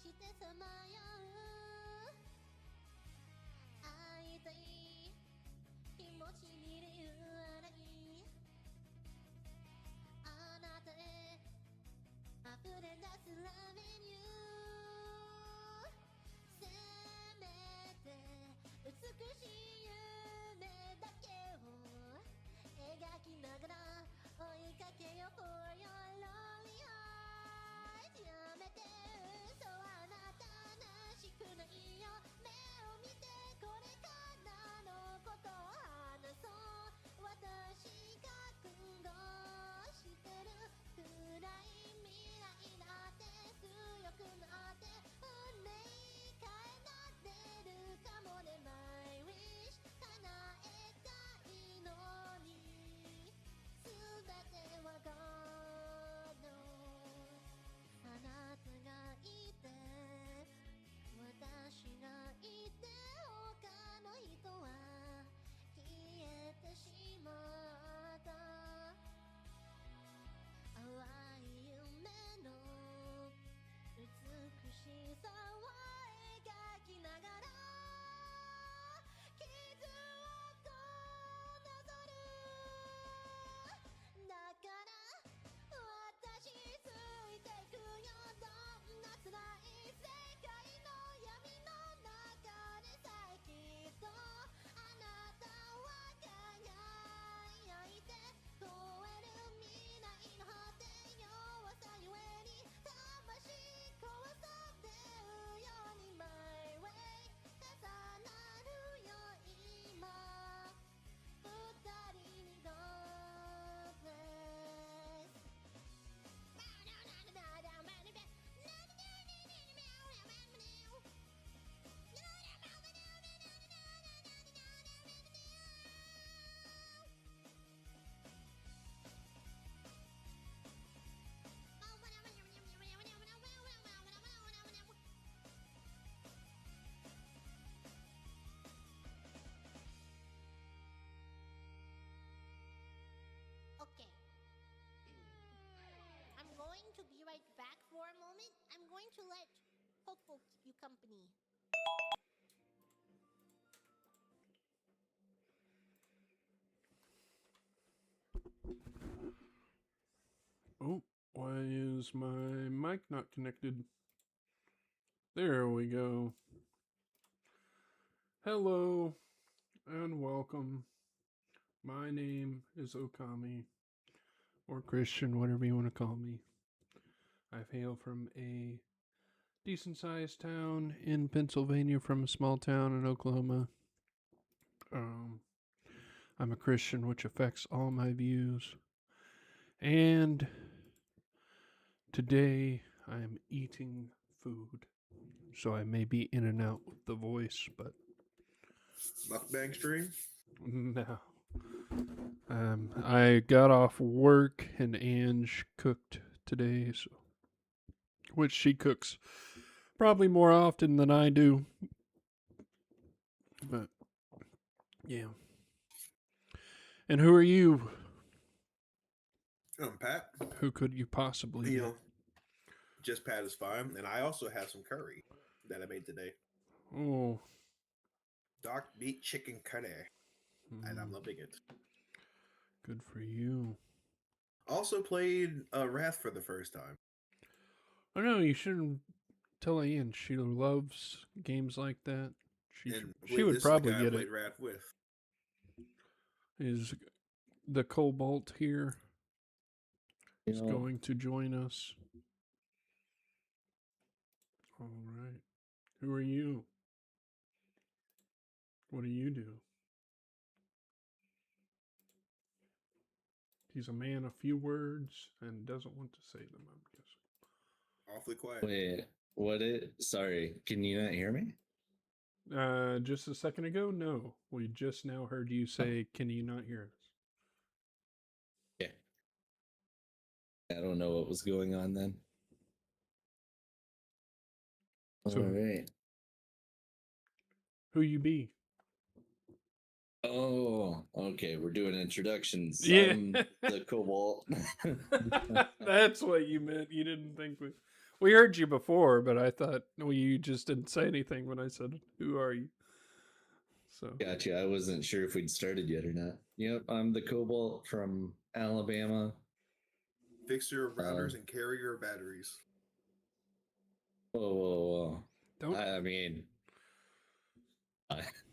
してさまよう会いたい気持ちに理由はないあなたへ溢れ出すラーメニューせめて美しい夢だけを描きながら追いかけよ For your lonely heart やめて嘘はあなたらしくないよ目を見てこれからのことを話そう私覚悟してる暗い未来だって強くなって運命変えられるかもね My wish 叶えたいのに全ては God knows あなたがいて私がいて他の人は消えてしまった淡い夢の美しさを描きながら傷をなぞるだから私ついてくよどんな辛い世界の闇の中でさえきっとあなたは輝いて問える未来の果て弱さゆえに魂壊されるように My way 重なるよ今二人に God bless Okay. I'm going to be right back for a moment. I'm going to let Popo keep you company. Oh, why is my mic not connected? There we go. Hello and welcome. My name is Okami, or Christian, whatever you want to call me. I hail from a decent sized town in Pennsylvania from a small town in Oklahoma. I'm a Christian, which affects all my views. And today I am eating food. So I may be in and out with the voice, but Mukbang stream? no. I got off work and Ange cooked today, so which she cooks probably more often than I do. But yeah. And who are you? I'm Pat. Who could you possibly be? Just Pat is fine. And I also have some curry that I made today. Oh. Dark meat chicken curry. And I'm loving it. Good for you. Also played Wrath for the first time. I know you shouldn't tell Ian. She loves games like that. She would probably get I played it. Wrath with. Is the Cobalt here? Is going to join us. All right. Who are you? What do you do? He's a man of few words and doesn't want to say them, I'm guessing. Awfully quiet. Wait, what sorry, can you not hear me? Just a second ago? No. We just now heard you say, can you not hear us? Yeah. I don't know what was going on then. So, all right. Who you be? Oh, okay. We're doing introductions. Yeah. The Cobalt. That's what you meant. You didn't think We heard you before, but I thought you just didn't say anything when I said, "Who are you?" So Gotcha. I wasn't sure if we'd started yet or not. Yep, I'm the Cobalt from Alabama. Fixer of routers and carrier of batteries. Whoa. don't. I mean,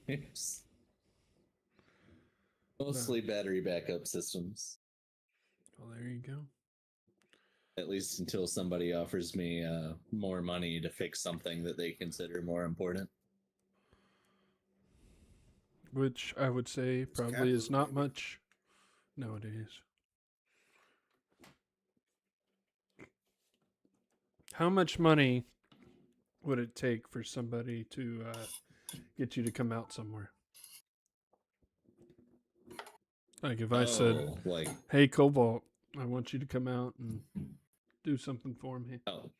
it's mostly battery backup systems. Well, there you go. At least until somebody offers me more money to fix something that they consider more important. Which I would say probably is capitalism, not baby. much nowadays. How much money would it take for somebody to get you to come out somewhere? Like if I said, like, "Hey, Cobalt, I want you to come out and do something for me." oh,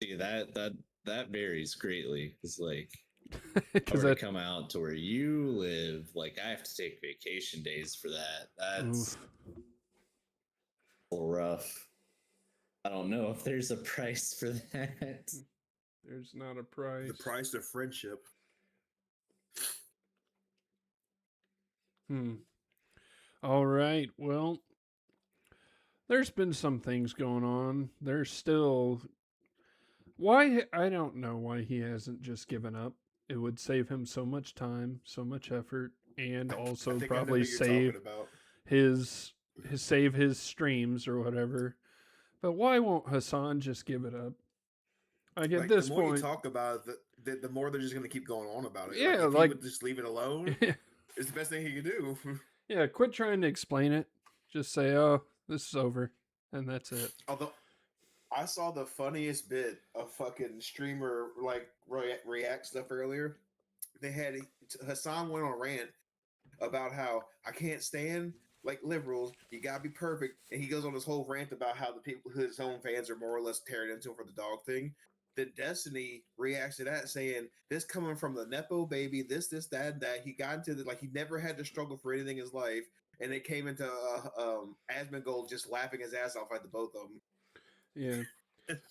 see that varies greatly. It's like, Because to that, come out to where you live, like I have to take vacation days for that. That's oof. a little rough. I don't know if there's a price for that. There's not a price. The price of friendship. All right. Well, there's been some things going on. There's still why I don't know why he hasn't just given up. It would save him so much time, so much effort, and also I think probably I know who you're save talking about. his streams or whatever. But why won't Hassan just give it up? Like at Like this the more point, you talk about it, the more they're just going to keep going on about it. yeah, Like if he like would just leave it alone, it's the best thing he could do. yeah, quit trying to explain it. Just say, "Oh, this is over," and that's it. Although I saw the funniest bit of fucking streamer like react stuff earlier. They had Hassan went on a rant about how I can't stand like liberals. You gotta be perfect, and he goes on this whole rant about how the people, his own fans, are more or less tearing into him for the dog thing. Then Destiny reacts to that saying, "This coming from the nepo baby, this, that. He got into the like he never had to struggle for anything in his life, and it came into Asmongold just laughing his ass off at the both of them." Yeah.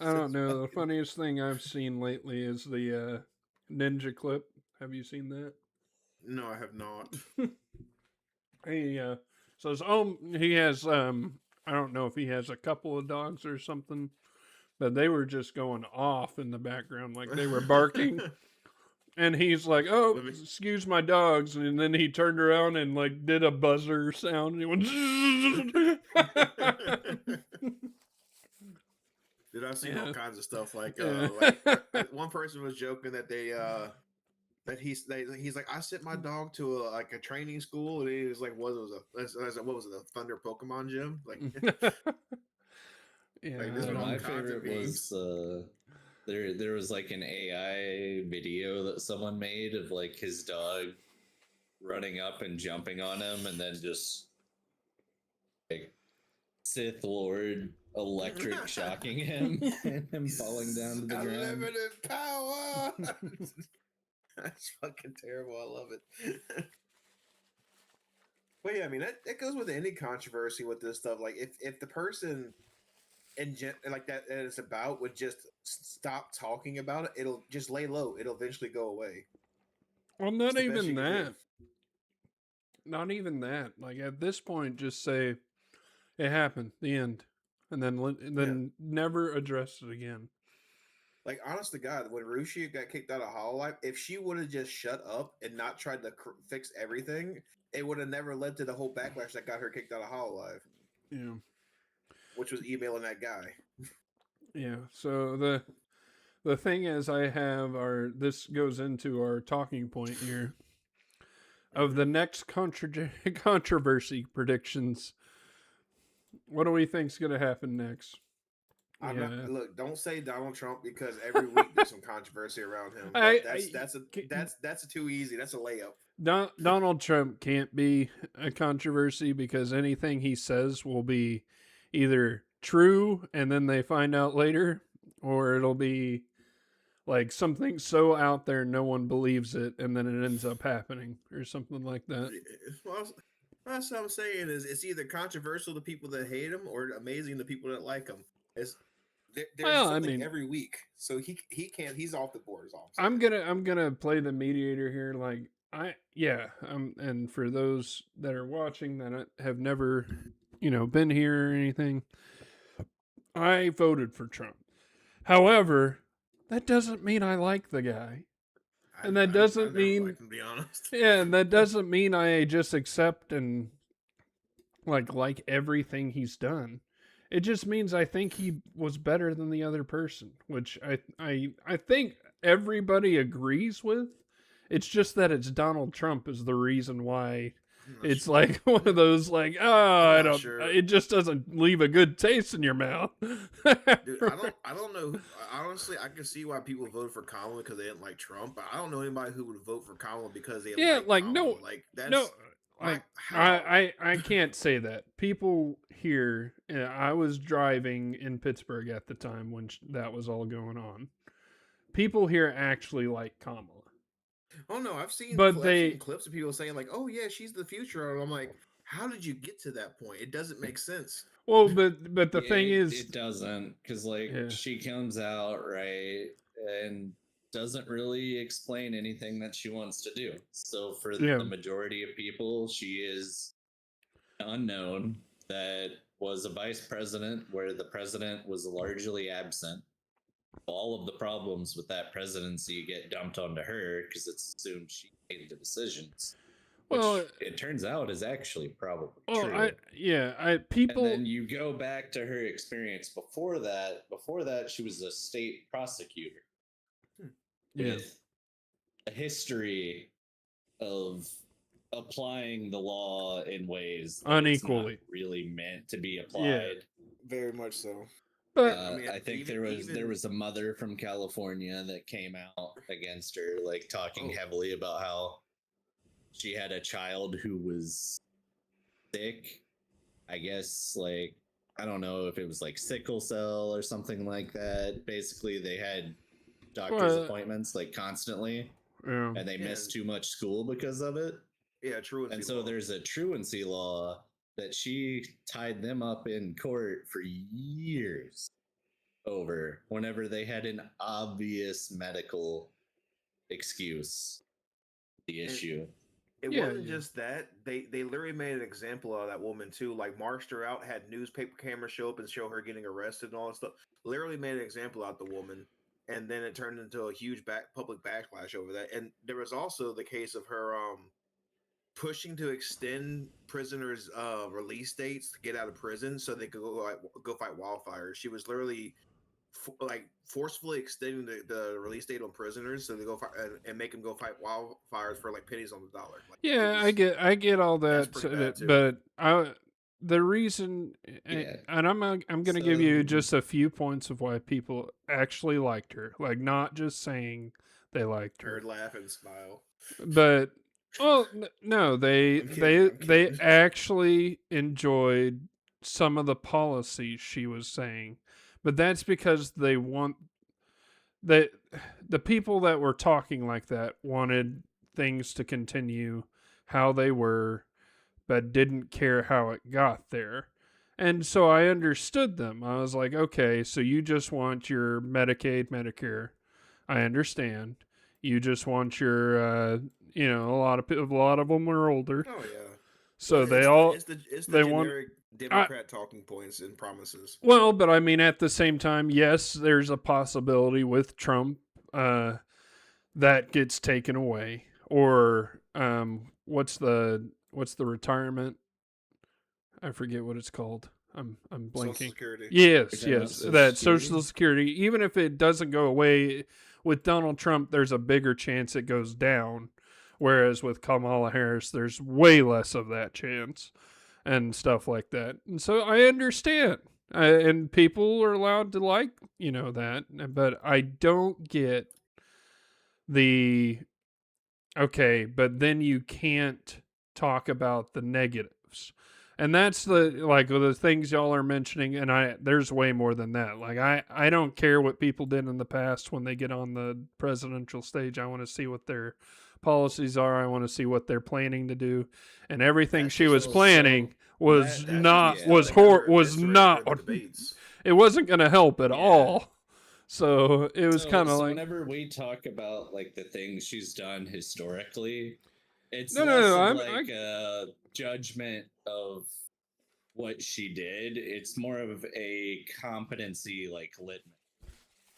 I don't know. The funniest thing I've seen lately is the ninja clip. Have you seen that? No, I have not. He says, "Oh, he has I don't know if he has a couple of dogs or something, but they were just going off in the background, like they were barking." And he's like, "Oh, Let me- excuse my dogs," and then he turned around and like did a buzzer sound, and he went. Dude, I've seen all kinds of stuff. Like, Yeah. one person was joking that he's like, I sent my dog to a training school, and he was like, what was it, the Thunder Pokemon gym? Like, Yeah, like I this One was of all my kinds of favorite memes. was there was like an AI video that someone made of like his dog running up and jumping on him and then just like Sith Lord electric shocking him and him falling down to the ground. Unlimited power. That's fucking terrible. I love it. But yeah, I mean that goes with any controversy with this stuff. Like if the person like that it's about would just stop talking about it, it'll just lay low. It'll eventually go away. well, It's not the best even you can do. that. Not even that. Like at this point, just say it happened, the end, and then never address it again. Like, honest to God, when Rushi got kicked out of Hololive, if she would have just shut up and not tried to fix everything, it would have never led to the whole backlash that got her kicked out of Hololive, Yeah, which was emailing that guy. yeah. So the thing is, I have our this goes into our talking point here of the next controversy predictions. What do we think's going to happen next? I'm Yeah. not look. Don't say Donald Trump because every week there's some controversy around him. That's a too easy. That's a layup. Donald Trump can't be a controversy because anything he says will be either true and then they find out later, or it'll be like something so out there no one believes it and then it ends up happening or something like that. Well, that's what I'm saying is it's either controversial to people that hate him or amazing to people that like him. It's There's Well, I something mean, every week, so he can't. He's off the board. Is all I'm saying. I'm gonna play the mediator here. Like and for those that are watching that have never, been here or anything, I voted for Trump. However, that doesn't mean I like the guy, and that I doesn't never mean liked him, to be honest. yeah, and that doesn't mean I just accept and like everything he's done. It just means I think he was better than the other person, which I think everybody agrees with. It's just that it's Donald Trump is the reason why I'm not it's sure. like one of those like, oh, I'm I not don't sure. it just doesn't leave a good taste in your mouth. Dude, I don't know. Honestly, I can see why people voted for Kamala because they didn't like Trump. But I don't know anybody who would vote for Kamala because they Yeah, like like Kamala. Like no that's why. like How? I can't say that. People here, I was driving in Pittsburgh at the time when that was all going on. People here actually like Kamala. Oh no, I've seen But clips of people saying like, "Oh yeah, she's the future," and I'm like, "How did you get to that point? It doesn't make sense." well, but the thing it, is it doesn't, because like yeah. she comes out right and doesn't really explain anything that she wants to do. So for Yeah. the majority of people, she is unknown that was a vice president where the president was largely absent. All of the problems with that presidency get dumped onto her because it's assumed she made the decisions, which Well, it turns out is actually probably well, true. people. And then you go back to her experience before that. Before that, she was a state prosecutor Yeah. with a history of applying the law in ways that Unequally. it's not really meant to be applied. Very much so. But I mean, I think there was a mother from California that came out against her, like talking heavily about how she had a child who was sick. I guess like I don't know if it was like sickle cell or something like that. Basically, they had doctor's appointments like constantly, yeah. and they missed too much school because of it. Yeah, truancy. And so law. there's a truancy law that she tied them up in court for years over whenever they had an obvious medical excuse. The issue. It Yeah, wasn't yeah. just that. They literally made an example of that woman too. Like marched her out, had newspaper cameras show up and show her getting arrested and all that stuff. Literally made an example out the woman, and then it turned into a huge public backlash over that. And there was also the case of her pushing to extend prisoners' release dates to get out of prison so they could go fight wildfires. She was literally forcefully extending the release date on prisoners so they go and make them go fight wildfires for like pennies on the dollar. Like, Yeah, I get all that, pretty bad, too. but the reason, Yeah. and I'm going to give you just a few points of why people actually liked her, like not just saying they liked her, Heard laugh and smile. but well, no, they I'm kidding. they actually enjoyed some of the policies she was saying, but that's because they want that the people that were talking like that wanted things to continue how they were, but didn't care how it got there. And so I understood them. I was like, okay, so you just want your Medicaid, Medicare. I understand. You just want your, a lot of them are older, Oh yeah. so Well, it's the they want- generic Democrat talking points and promises. Well, but I mean, at the same time, yes, there's a possibility with Trump that gets taken away, or what's the retirement? I forget what it's called. I'm blanking. Social Security. Yes, You're talking about yes, Social that Security? Social Security. Even if it doesn't go away with Donald Trump, there's a bigger chance it goes down. Whereas with Kamala Harris, there's way less of that chance and stuff like that. And so I understand. And people are allowed to like, that. But I don't get the, okay, but then you can't talk about the negatives. And that's the things y'all are mentioning, and there's way more than that. Like I don't care what people did in the past when they get on the presidential stage. I want to see what their policies are. I want to see what they're planning to do, and everything she was planning was That's not just was something hor- her was eviscerate not during the debates. it wasn't going to help at Yeah. all. So it was kind of So like whenever we talk about like the things she's done historically, it's no, less of I'm, like a judgment of what she did. It's more of a competency like litmus.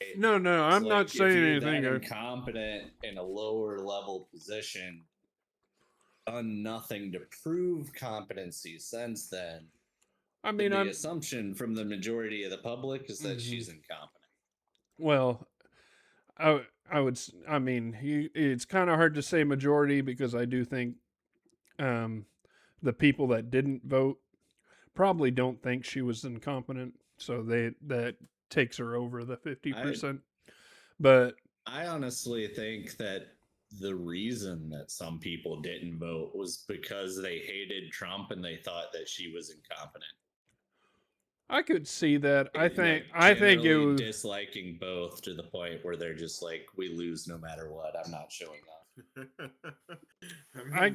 Right? no, It's I'm not like if saying you're anything. that incompetent in a lower level position, done nothing to prove competency since then, I then mean, the assumption from the majority of the public is that Mhm. she's incompetent. Well, I would. I mean, it's kind of hard to say majority because I do think um, the people that didn't vote probably don't think she was incompetent, so that takes her over the 50%. But I honestly think that the reason that some people didn't vote was because they hated Trump and they thought that she was incompetent. I could see that. I think it Generally was. disliking both to the point where they're just like, we lose no matter what. I'm not showing up. That's I a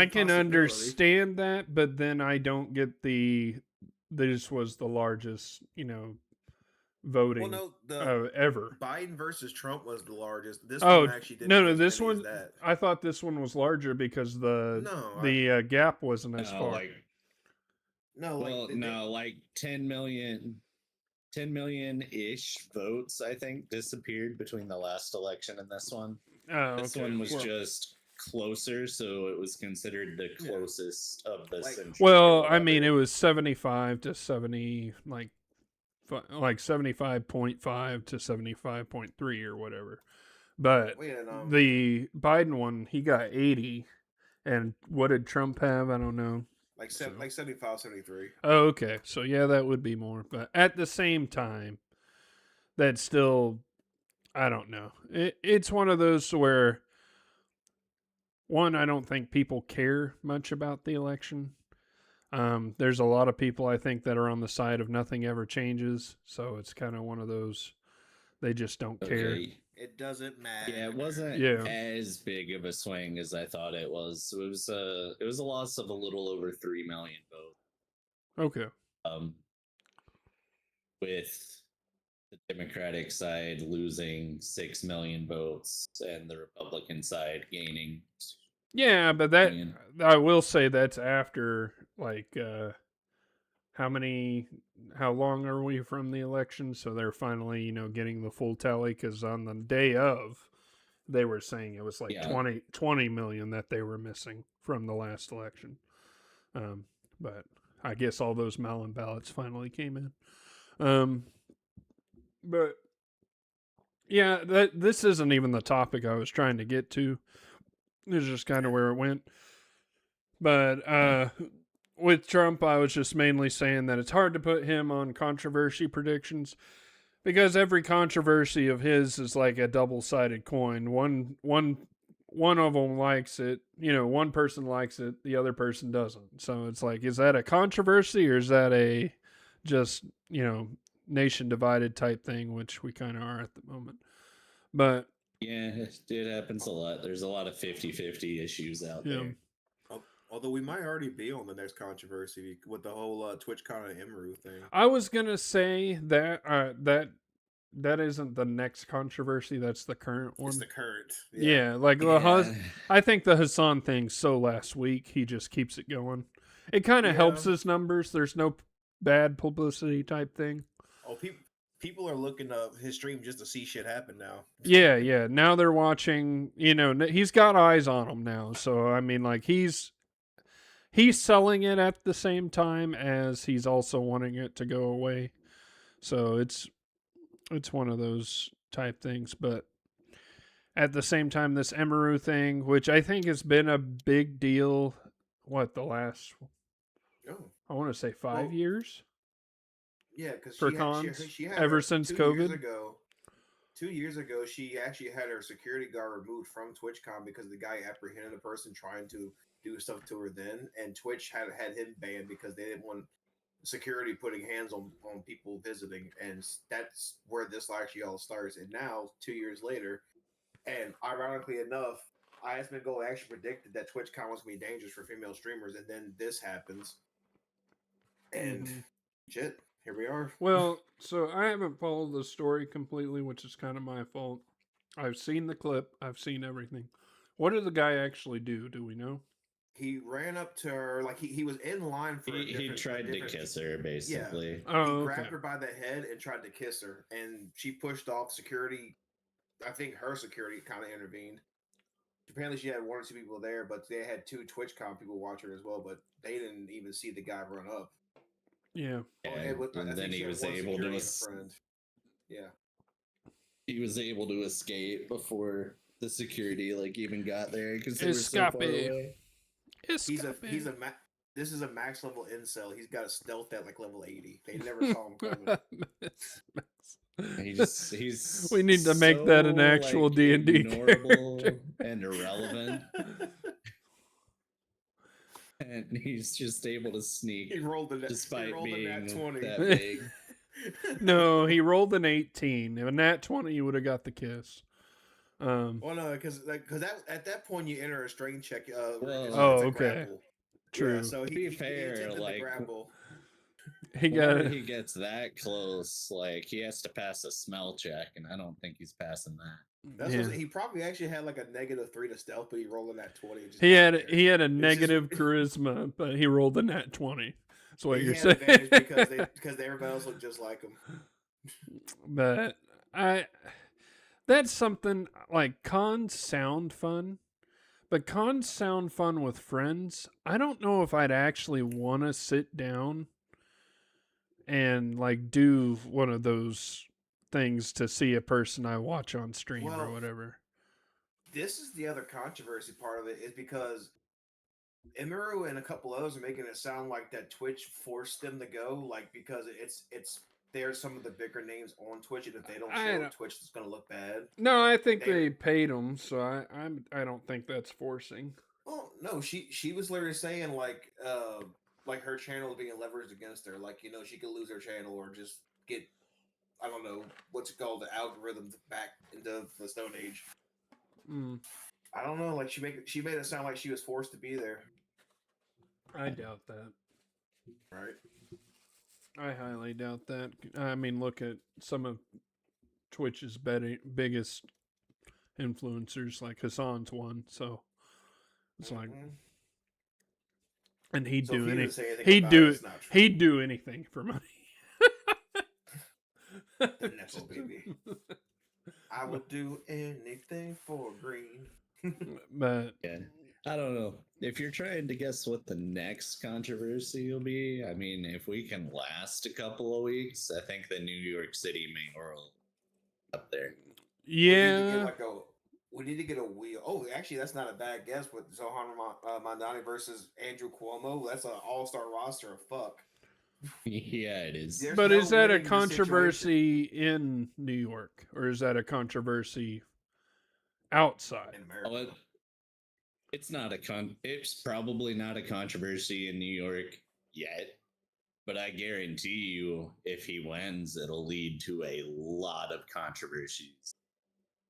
can possibility. understand that, but then I don't get this was the largest, voting Well, no, ever. Biden versus Trump was the largest. This Oh one actually didn't no, get as this many as one that. I thought this one was larger because the No, gap wasn't as No, far. like, no, well, like no, like 10 million ish votes, I think, disappeared between the last election and this one. Oh, This okay. one was Well- just closer, so it was considered the closest of the Like- century. Well, or I mean, it whatever. was 75 to 70, like 75.5 to 75.3 or whatever. But wait, and, the Biden one, he got 80. And what did Trump have? I don't know. like So- like 75, 73. Oh, okay. So yeah, that would be more. But at the same time, that's still, I don't know. It's one of those where, one, I don't think people care much about the election. There's a lot of people I think that are on the side of nothing ever changes. So it's kind of one of those, they just don't care. Okay. It doesn't matter. Yeah, it wasn't Yeah. as big of a swing as I thought it was. So it was a loss of a little over 3 million votes. Okay. With the Democratic side losing 6 million votes and the Republican side gaining. Yeah, but that, million. I will say that's after, like, how long are we from the election? So they're finally, getting the full tally, because on the day of, they were saying it was like Yeah. 20 million that they were missing from the last election. But I guess all those mail-in ballots finally came in. But yeah, this isn't even the topic I was trying to get to. This is just kind of where it went. But with Trump, I was just mainly saying that it's hard to put him on controversy predictions because every controversy of his is like a double-sided coin. One of them likes it, one person likes it, the other person doesn't. So it's like, is that a controversy or is that a just, nation divided type thing, which we kind of are at the moment. But yeah, it happens a lot. There's a lot of 50-50 issues out there. Although we might already be on the next controversy with the whole TwitchCon and Imru thing. I was gonna say that that isn't the next controversy. That's the current one. It's the current. Yeah, like I think the Hassan thing's so last week. He just keeps it going. It kind of helps his numbers. There's no bad publicity type thing. Oh, people are looking up his stream just to see shit happen now. Yeah. Now they're watching. He's got eyes on him now. So I mean, like he's selling it at the same time as he's also wanting it to go away. So it's one of those type things. But at the same time, this Emaru thing, which I think has been a big deal, the last, I want to say 5 years? Yeah, because for cons, she had ever since COVID. 2 years ago, she actually had her security guard removed from TwitchCon because the guy apprehended a person trying to do stuff to her then, and Twitch had him banned because they didn't want security putting hands on people visiting, and that's where this actually all starts. And now, 2 years later, and ironically enough, Go actually predicted that TwitchCon was going to be dangerous for female streamers, and then this happens. And shit, here we are. Well, so I haven't followed the story completely, which is kind of my fault. I've seen the clip. I've seen everything. What did the guy actually do? Do we know? He ran up to her like he was in line for He tried to kiss her, Yeah. basically. Oh, He okay. grabbed her by the head and tried to kiss her, and she pushed off. Security, I think her security kind of intervened. Apparently, she had 1 or 2 people there, but they had 2 TwitchCon people watch her as well. But they didn't even see the guy run up. Yeah. I And then think she he had was one able security to and a friend. Yeah. he was able to escape before the security like even got there because they were so far Escape. away. He's Escape. this is a max level incel. He's got a stealth at like level 80. They never saw him coming. He's We need to make that an actual like, D&D ignorable character. and irrelevant, and he's just able to sneak he rolled the despite nat being 20. that big. No, he rolled an 18. If a nat 20, you would have got the kiss. Well, no, because that at that point you enter a strength check. Well, it's Oh, a okay. grapple. True. Yeah, so To be he fair, attempted the like, grapple. He whenever got he gets that close, like he has to pass a smell check, and I don't think he's passing that. That's yeah. what he probably actually had like a -3 to stealth, but he rolled in that 20. And just He got had there. he had a It's just- negative charisma, but he rolled a nat 20. That's what he you're had saying. advantage because everybody else looked just like him. But that's something like cons sound fun, but cons sound fun with friends. I don't know if I'd actually want to sit down and like do one of those things to see a person I watch on stream or Well, whatever. This is the other controversy part of it is because Emiru and a couple others are making it sound like that Twitch forced them to go, like because it's they're some of the bigger names on Twitch, and if they don't show Twitch, it's gonna look bad. No, I think they paid them, so I don't think that's forcing. Well, no, she was literally saying like her channel is being leveraged against her, like she could lose her channel or just get I don't know what's it called the algorithm back into the Stone Age. Mm. I don't know, like she made it sound like she was forced to be there. I doubt that. Right. I highly doubt that. I mean, look at some of Twitch's biggest influencers, like Hassan's one. So it's like, and he'd do anything. He'd do anything for money. The Nepo baby. I would do anything for green. But yeah, I don't know. If you're trying to guess what the next controversy will be, I mean, if we can last a couple of weeks, I think the New York City mayoral up there. Yeah. We need to get a wheel. Oh, actually, that's not a bad guess with Zohan Mandani versus Andrew Cuomo. That's an all-star roster of fuck. Yeah, it is. But is that a controversy in New York, or is that a controversy outside? In America. It's not it's probably not a controversy in New York yet, but I guarantee you if he wins, it'll lead to a lot of controversies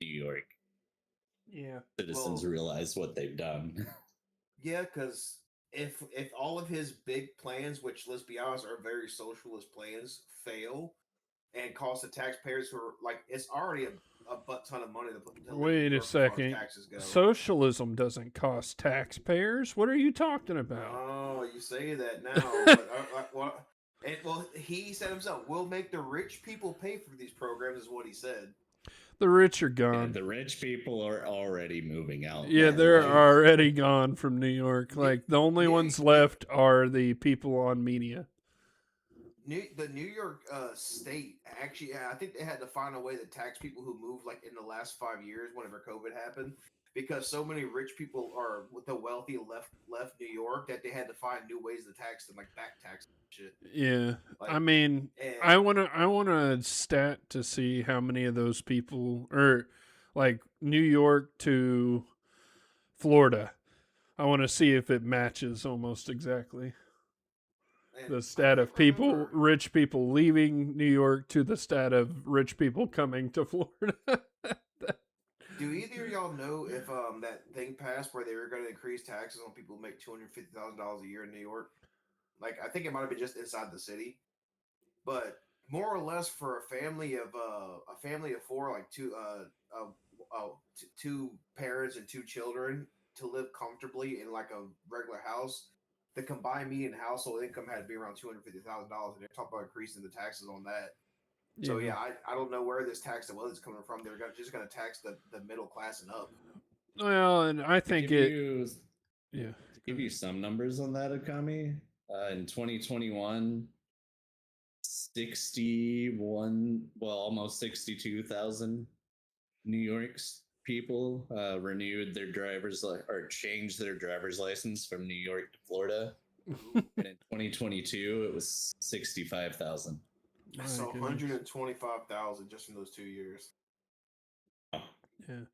in New York. Yeah. Citizens realize what they've done. Yeah, because if all of his big plans, which let's be honest are very socialist plans, fail and cost the taxpayers who are like it's already a butt ton of money to put into Wait a second. Socialism doesn't cost taxpayers. What are you talking about? Oh, you say that now. But, he said himself, "We'll make the rich people pay for these programs," is what he said. The rich are gone. Yeah, the rich people are already moving out. Yeah, they're already gone from New York. Like the only ones left are the people on media. The New York state actually, I think they had to find a way to tax people who moved like in the last 5 years, whenever COVID happened, because so many rich people are with the wealthy left New York that they had to find new ways to tax them, like back tax and shit. Yeah, like, I mean, I want a stat to see how many of those people, or like New York to Florida. I want to see if it matches almost exactly. The stat of rich people leaving New York to the stat of rich people coming to Florida. Do either of y'all know if that thing passed where they were going to increase taxes on people who make $250,000 a year in New York? Like, I think it might have been just inside the city, but more or less for a family of four, like two parents and two children to live comfortably in like a regular house, the combined median household income had to be around $250,000, and they're talking about increasing the taxes on that. So yeah, I don't know where this tax is coming from. They're just going to tax the middle class and up. Well, and I To think give you yeah. to give you some numbers on that, Okami, in 2021, 61, well, almost 62,000 New York's people renewed their or changed their driver's license from New York to Florida. And in 2022, it was 65,000. So 125,000 just in those 2 years. Yeah.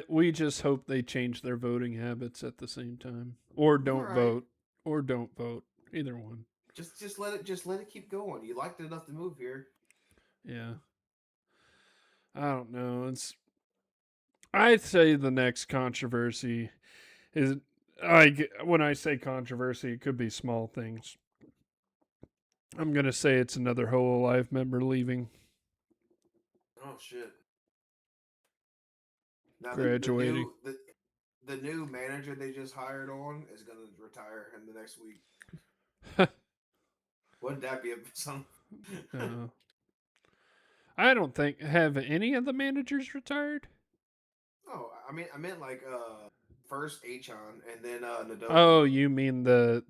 We just hope they change their voting habits at the same time. Or don't Right. vote. Or don't vote. Either one. Just let it keep going. You liked it enough to move here. Yeah. I don't know. I'd say the next controversy is when I say controversy, it could be small things. I'm gonna say it's another Hololive member leaving, Oh shit! Now graduating. the new manager they just hired on is gonna retire in the next week. Wouldn't that be some? I don't think have any of the managers retired. Oh, I meant like first Achon and then Nadoki. Oh, you mean the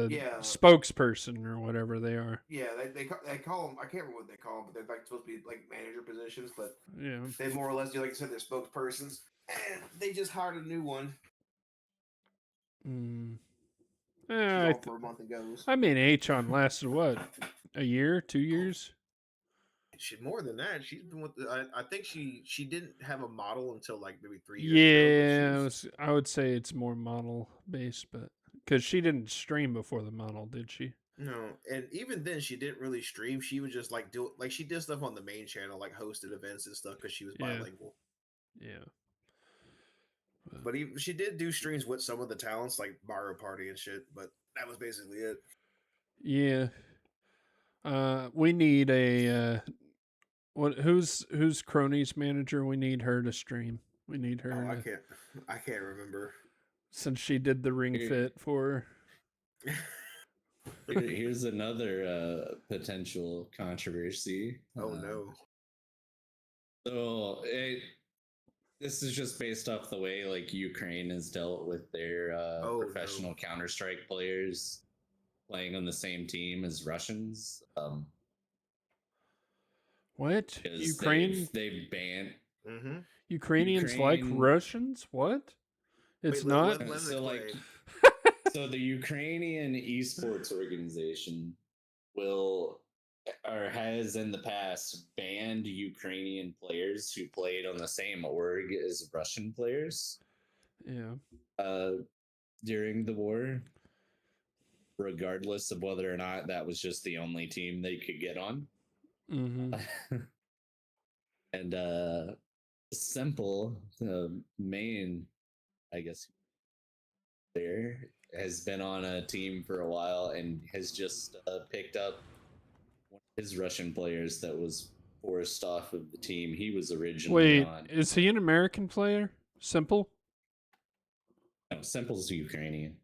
Yeah. spokesperson or whatever they are. Yeah, they call them. I can't remember what they call them, but they're like supposed to be like manager positions, but Yeah. they more or less do, like I said, they're spokespersons. And they just hired a new one. She's off for a month and goes. I mean, Achon lasted what, a year, 2 years? She more than that. She's been with. I think she didn't have a model until like maybe 3 years Yeah, ago. I would say it's more model based, but because she didn't stream before the model, did she? No, and even then she didn't really stream. She would just like do like she did stuff on the main channel, like hosted events and stuff because she was bilingual. Yeah. But she did do streams with some of the talents like Mario Party and shit. But that was basically it. Yeah. We need a who's Crony's manager? We need her to stream. We need her. Oh, I can't remember. Since she did the ring fit for her. Here's another potential controversy. Oh no. So this is just based off the way like Ukraine has dealt with their professional Counter-Strike players playing on the same team as Russians. What? Ukraine? They've banned. Mm-hmm. Ukrainians like Russians? What? It's not. So like, so the Ukrainian esports organization has in the past banned Ukrainian players who played on the same org as Russian players. Yeah. During the war, regardless of whether or not that was just the only team they could get on. Mm-hmm. And Simple, the main, I guess, there has been on a team for a while and has just picked up one of his Russian players that was forced off of the team he was originally on. Wait, is he an American player? Simple? No, Simple's Ukrainian.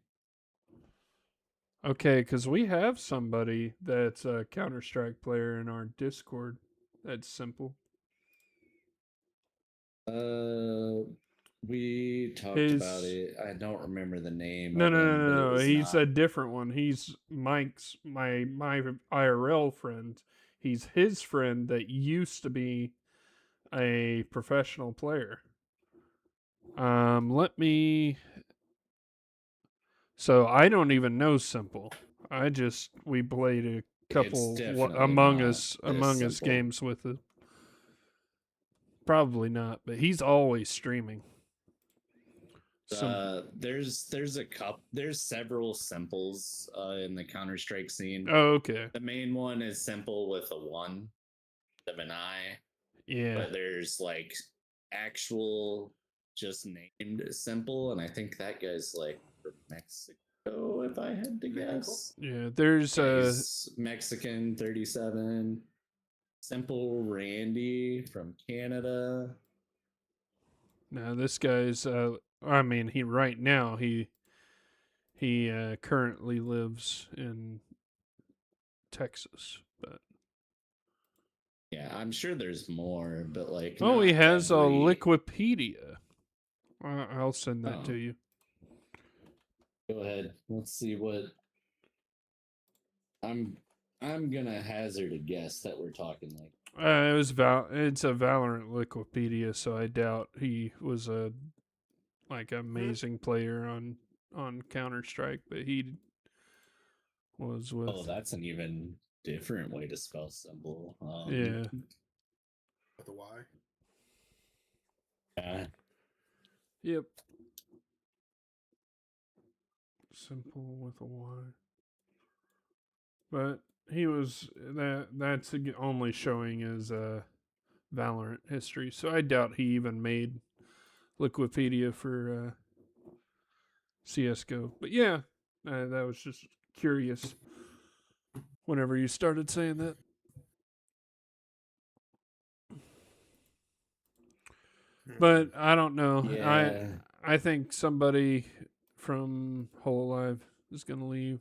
Okay, because we have somebody that's a Counter-Strike player in our Discord. That's Simple. We talked about it. I don't remember the name. No. He's a different one. He's Mike's my IRL friend. He's his friend that used to be a professional player. Let me. So I don't even know Simple. We played a couple Among Us games with it. Probably not, but he's always streaming. There's several Simples in the Counter-Strike scene. Oh, okay. The main one is Simple with a 1 of an I. Yeah. But there's like actual just named Simple, and I think that guy's like from Mexico Oh, if I had to Pretty cool. guess. Yeah, there's He's Mexican, 37. Simple Randy from Canada. now this guy's I mean he right now he currently lives in Texas, but Yeah, I'm sure there's more, but like, oh, he not has a every. Liquipedia. I'll send that Oh. to you. Go ahead. Let's see what I'm. I'm gonna hazard a guess that we're talking like. It's a Valorant Liquipedia, so I doubt he was a like amazing player on Counter Strike, but he was with. Oh, that's an even different way to spell symbol. Yeah. With a Y. Yeah. Yep. Simple with a Y. But he was that's only showing his Valorant history, so I doubt he even made Liquipedia for CS:GO. But yeah, that was just curious. Whenever you started saying that, but I don't know. Yeah. I think somebody from Whole Alive is gonna leave.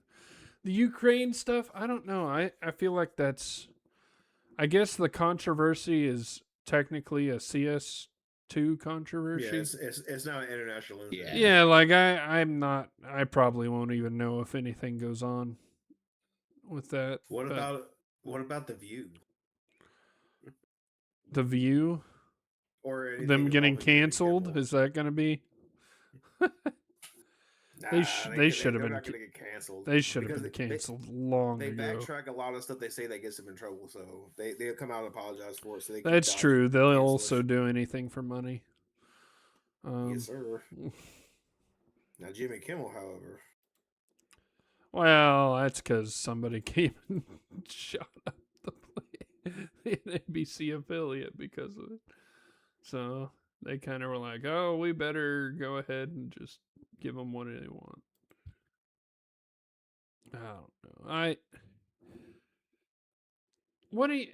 The Ukraine stuff, I don't know. I feel like that's. I guess the controversy is technically a CS2 controversy. Yeah, it's not an international incident. Yeah. Yeah, like I'm not. I probably won't even know if anything goes on with that. What but about the View the View? or anything Them getting involving Jimmy canceled? Kimmel? Is that going to be? Nah, they should have they're been. not going to get canceled. They should have because been canceled long They ago. backtrack a lot of stuff they say that gets them in trouble, so they'll come out and apologize for it. So they keep That's dodging true. They'll cancellation. also do anything for money. Yes, sir. Now Jimmy Kimmel, however, Well, that's because somebody came and shot up the ABC affiliate because of it. So they kind of were like, "Oh, we better go ahead and just give them what they want." I don't know. What do you,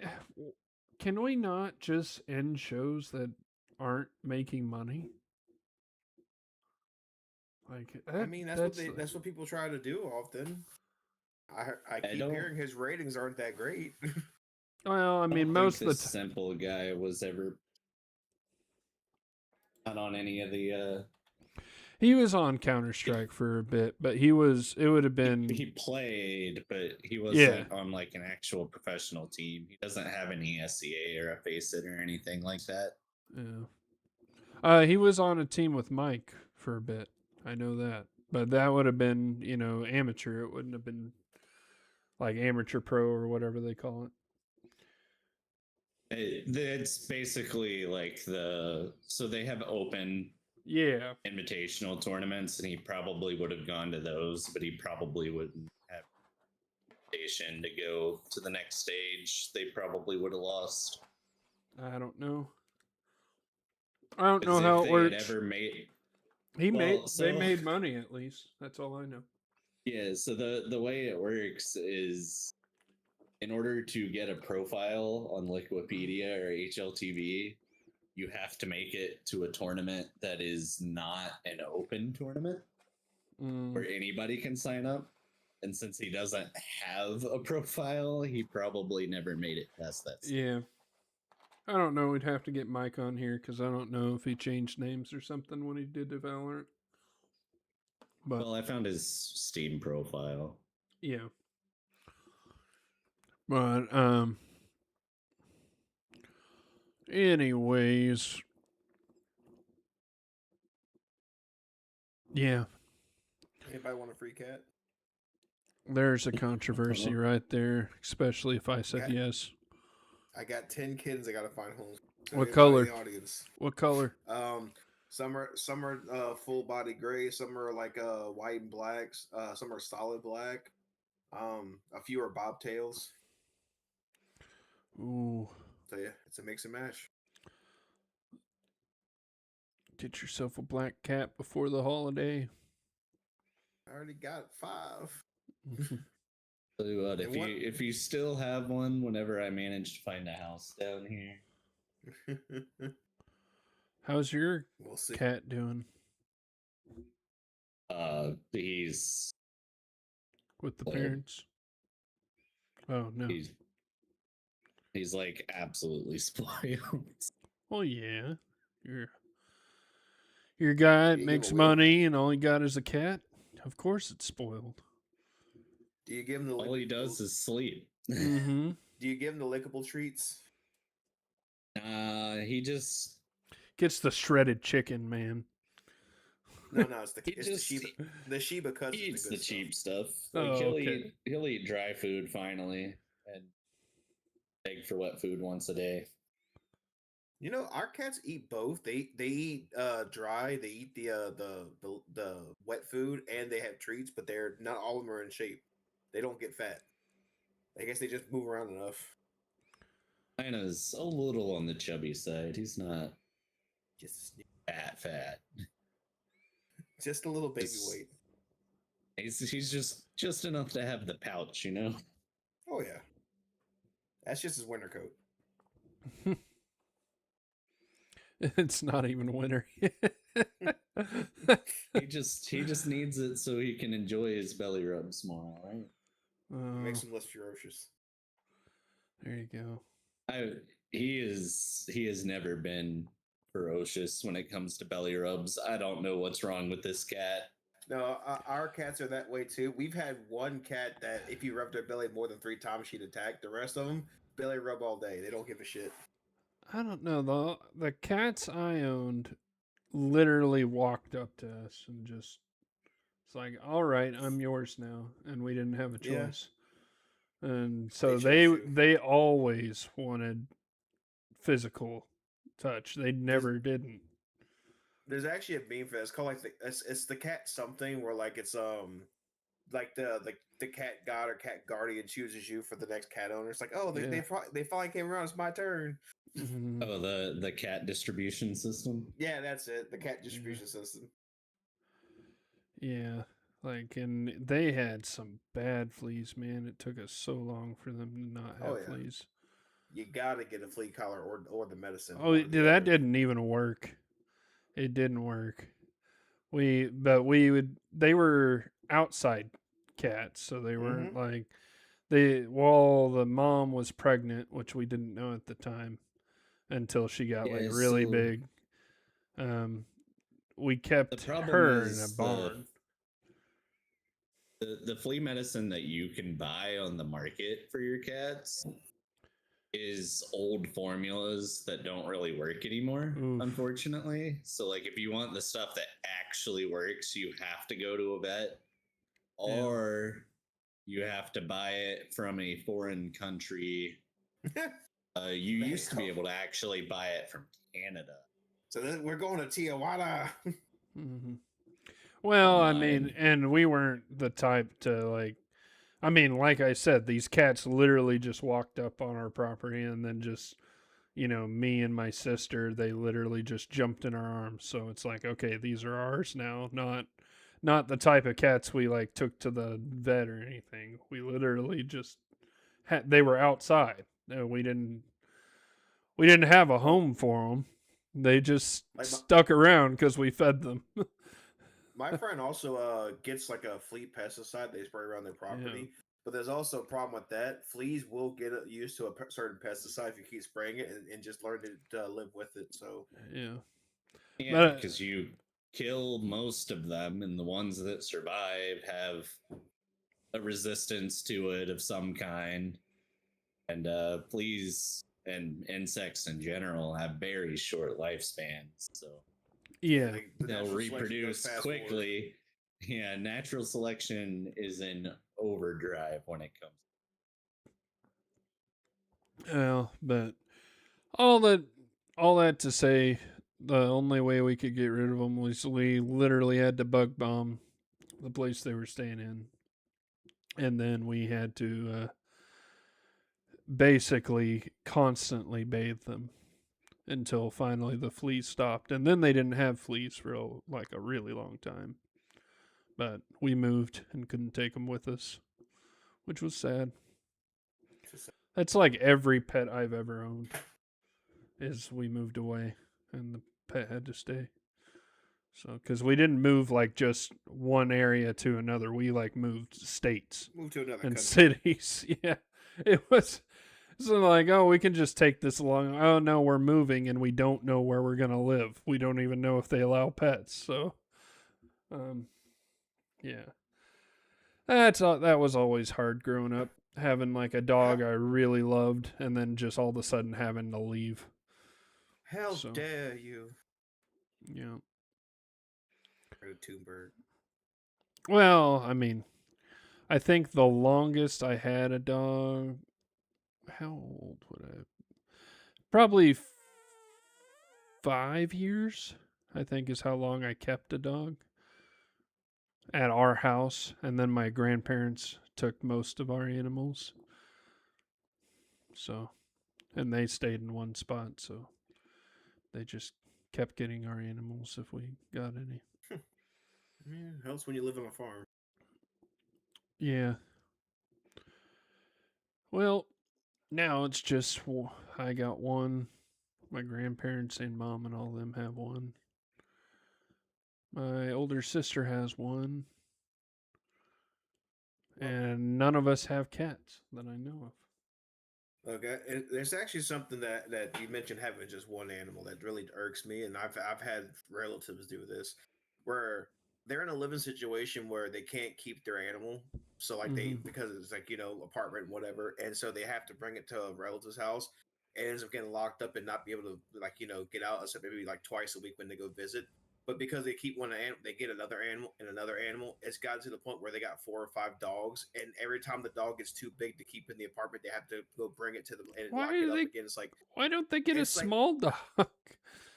can we not just end shows that aren't making money? Like I mean that's what people try to do often. I keep don't- hearing his ratings aren't that great. Well, I mean, don't most think of the this simple guy was ever not on any of the. he was on Counter Strike for a bit, but he was. It would have been. He played, but he Yeah. wasn't on like an actual professional team. He doesn't have any SCA or a FACEIT or anything like that. Yeah. He was on a team with Mike for a bit. I know that, but that would have been, amateur. It wouldn't have been like amateur pro or whatever they call it. It's basically like so they have open Yeah. invitational tournaments, and he probably would have gone to those, but he probably wouldn't have invitation to go to the next stage. They probably would have lost. I don't know. I don't know Because how if it they works. had ever made, They so- made money at least. That's all I know. yeah. So the way it works is, in order to get a profile on Liquipedia or HLTV, you have to make it to a tournament that is not an open tournament where anybody can sign up. And since he doesn't have a profile, he probably never made it past that stage. Yeah. I don't know. We'd have to get Mike on here because I don't know if he changed names or something when he did the Valorant. But Well, I found his Steam profile. yeah. But anyways, yeah. Anybody want a free cat? There's a controversy right there, especially if I said Okay. yes. I got 10 kittens I gotta find homes. So What anybody color? in the audience. What color? Some are full body gray. Some are like white and blacks. Some are solid black. A few are bobtails. Ooh, So yeah, it's a mix and match. get yourself a black cat before the holiday. I already got 5. Tell you what, And what? if you still have one, whenever I manage to find a house down here, How's your We'll see. cat doing he's with the Well, parents? Oh no. he's like absolutely spoiled. Well, yeah. Your guy that You give makes away. money and all he got is a cat. Of course, it's spoiled. Do you give him the All he does is sleep. Mm-hmm. Do you give him the lickable treats? He just Gets the shredded chicken, man. No, it's the He it's just- the Shiba. The Shiba cuts he is eats the the good cheap stuff. stuff. Like Oh, he'll okay. eat dry food finally, and beg for wet food once a day. You know, our cats eat both. They eat dry. They eat the wet food, and they have treats. But they're not all of them are in shape. They don't get fat. I guess they just move around enough. China's a little on the chubby side. He's not Just fat. just a little baby Just- weight. He's just enough to have the pouch, you know. Oh yeah, that's just his winter coat. It's not even winter. He just needs it so he can enjoy his belly rubs more. All right. Oh, Makes him less ferocious. there you go. He has never been ferocious when it comes to belly rubs. I don't know what's wrong with this cat. No, our cats are that way too. We've had one cat that if you rub their belly more than 3 times, she'd attack. The rest of them belly rub all day. They don't give a shit. I don't know. The cats I owned literally walked up to us and just, it's like, all right, I'm yours now. And we didn't have a Yeah. choice. And so chose they to. they always wanted physical touch. They never didn't. There's actually a meme for that. It's called like it's the cat something where like it's like the cat god or cat guardian chooses you for the next cat owner. It's like, oh, Yeah. they finally came around. It's my turn. Mhm. Oh, the cat distribution system. Yeah, that's it. The cat distribution system. Yeah. Like, and they had some bad fleas, man. It took us so long for them to not have Oh, yeah. fleas. You gotta get a flea collar or the medicine. Oh, one or the that other. didn't even work. It didn't work. They were outside cats, so they weren't like while the mom was pregnant, which we didn't know at the time until she got Yeah, like really so- big. We kept The problem her in a is barn. the flea medicine that you can buy on the market for your cats is old formulas that don't really work anymore, Oof. unfortunately. So like if you want the stuff that actually works, you have to go to a vet or you have to buy it from a foreign country. You There used to you be go. able to actually buy it from Canada. So then we're going to Tijuana. Hmm. Well, I mean, Mine. and we weren't the type to like. I mean, like I said, these cats literally just walked up on our property and then just, me and my sister, they literally just jumped in our arms. So it's like, okay, these are ours now, not the type of cats we like took to the vet or anything. We literally just they were outside. We didn't have a home for them. They just Like my- stuck around because we fed them. My friend also gets like a flea pesticide they spray around their property. But there's also a problem with that. Fleas will get used to a certain pesticide if you keep spraying it and just learn to live with it. So Yeah. Yeah, But, because you kill most of them, and the ones that survive have a resistance to it of some kind. And fleas and insects in general have very short lifespans, so yeah. the they'll natural selection goes reproduce fast forward. quickly. Yeah, natural selection is in overdrive when it comes. Well, but all that to say, the only way we could get rid of them was we literally had to bug bomb the place they were staying in, and then we had to basically constantly bathe them until finally the fleas stopped, and then they didn't have fleas for like a really long time. but we moved and couldn't take them with us, which was sad. That's like every pet I've ever owned. Is we moved away and the pet had to stay. So, because we didn't move like just one area to another, we like moved states Move to another and country. cities. Yeah, it was so like, oh, we can just take this along. Oh no, we're moving and we don't know where we're gonna live. We don't even know if they allow pets. So, um, yeah, that was always hard growing up. Having like a How, dog I really loved, and then just all of a sudden having to leave. how So, dare you, yeah. Greta Thunberg? Well, I mean, I think the longest I had a dog. How old would I? Probably 5 years. I think is how long I kept a dog at our house, and then my grandparents took most of our animals. So, and they stayed in one spot, so they just kept getting our animals if we got any. Yeah, helps when you live on a farm. Yeah. Well, now it's just I got one. My grandparents and mom and all of them have one. My older sister has one. And none of us have cats that I know of. Okay, there's actually something that you mentioned having just one animal that really irks me, and I've had relatives do this, where they're in a living situation where they can't keep their animal, so like Mm-hmm. because it's like apartment whatever, and so they have to bring it to a relative's house, and ends up getting locked up and not be able to like get out except maybe like twice a week when they go visit. But because they keep one animal, they get another animal and another animal. It's gotten to the point where they got 4 or 5 dogs, and every time the dog gets too big to keep in the apartment, they have to go bring it to them and Why lock it do up they? again. Why don't they get a It's like small dog?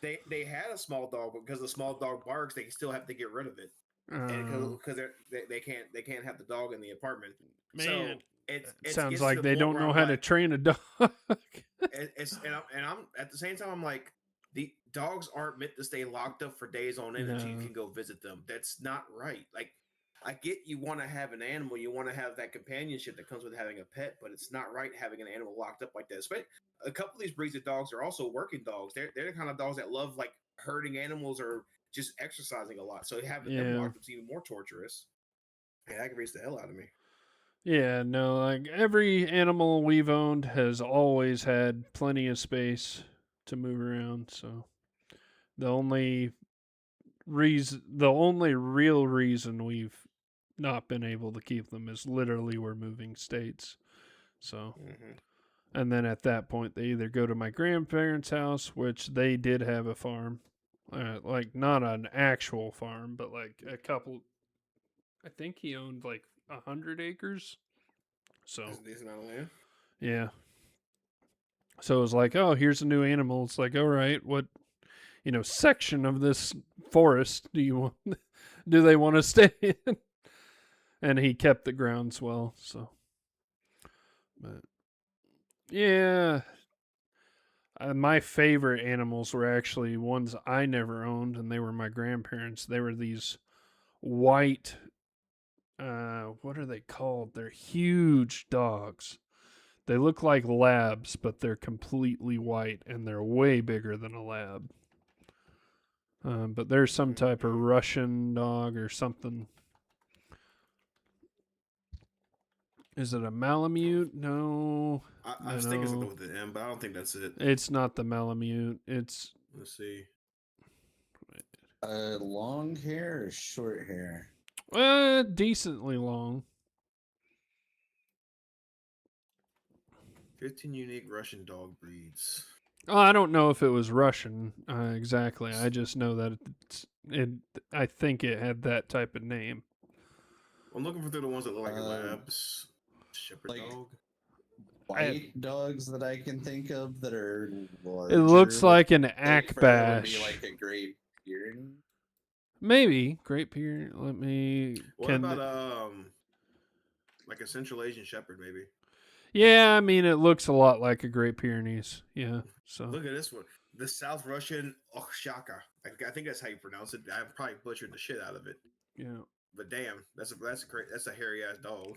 they had a small dog, but because the small dog barks, they still have to get rid of it, and Oh, because they can't have the dog in the apartment. man, So it's sounds gets to like the they point don't where know I'm how to like, train a dog. it's and I'm at the same time I'm like, the dogs aren't meant to stay locked up for days on end until you No. can go visit them. That's not right. Like, I get you want to have an animal, you want to have that companionship that comes with having a pet, but it's not right having an animal locked up like that. Especially a couple of these breeds of dogs are also working dogs. They're the kind of dogs that love like herding animals or just exercising a lot. So having them Yeah. locked up is even more torturous. It aggravates the hell out of me. Yeah, no, like every animal we've owned has always had plenty of space to move around, so the only the only real reason we've not been able to keep them is literally we're moving states. So, Mm-hmm. and then at that point, they either go to my grandparents' house, which they did have a farm, like not an actual farm, but like a couple. I think he owned like 100 acres. That's So, a decent amount of land. yeah. So it was like, oh, here's a new animal. It's like, all right, what section of this forest do you want? Do they want to stay in? And he kept the groundswell. So, but yeah, my favorite animals were actually ones I never owned, and they were my grandparents. They were these white, what are they called? They're huge dogs. They look like labs, but they're completely white, and they're way bigger than a lab. But there's some type of Mm-hmm. Russian dog or something. Is it a Malamute? No, I was thinking something no. with the M, but I don't think that's it. It's not the Malamute. It's Let's see. Long hair or short hair? decently long. 15 unique Russian dog breeds. Oh, I don't know if it was Russian exactly. I just know that it. I think it had that type of name. I'm looking for the ones that look like Uh, labs. Shepherd like dog. white dogs that I can think of that are It larger looks with like an thick fur would be Akbash. like a Great Pyrenees. Maybe Great Pyrenees. Let me. What about like a Central Asian Shepherd maybe? Yeah, I mean it looks a lot like a Great Pyrenees. Yeah. So Look at this one. The South Russian Oshaka. I think that's how you pronounce it. I probably butchered the shit out of it. yeah. But damn, that's a hairy ass dog.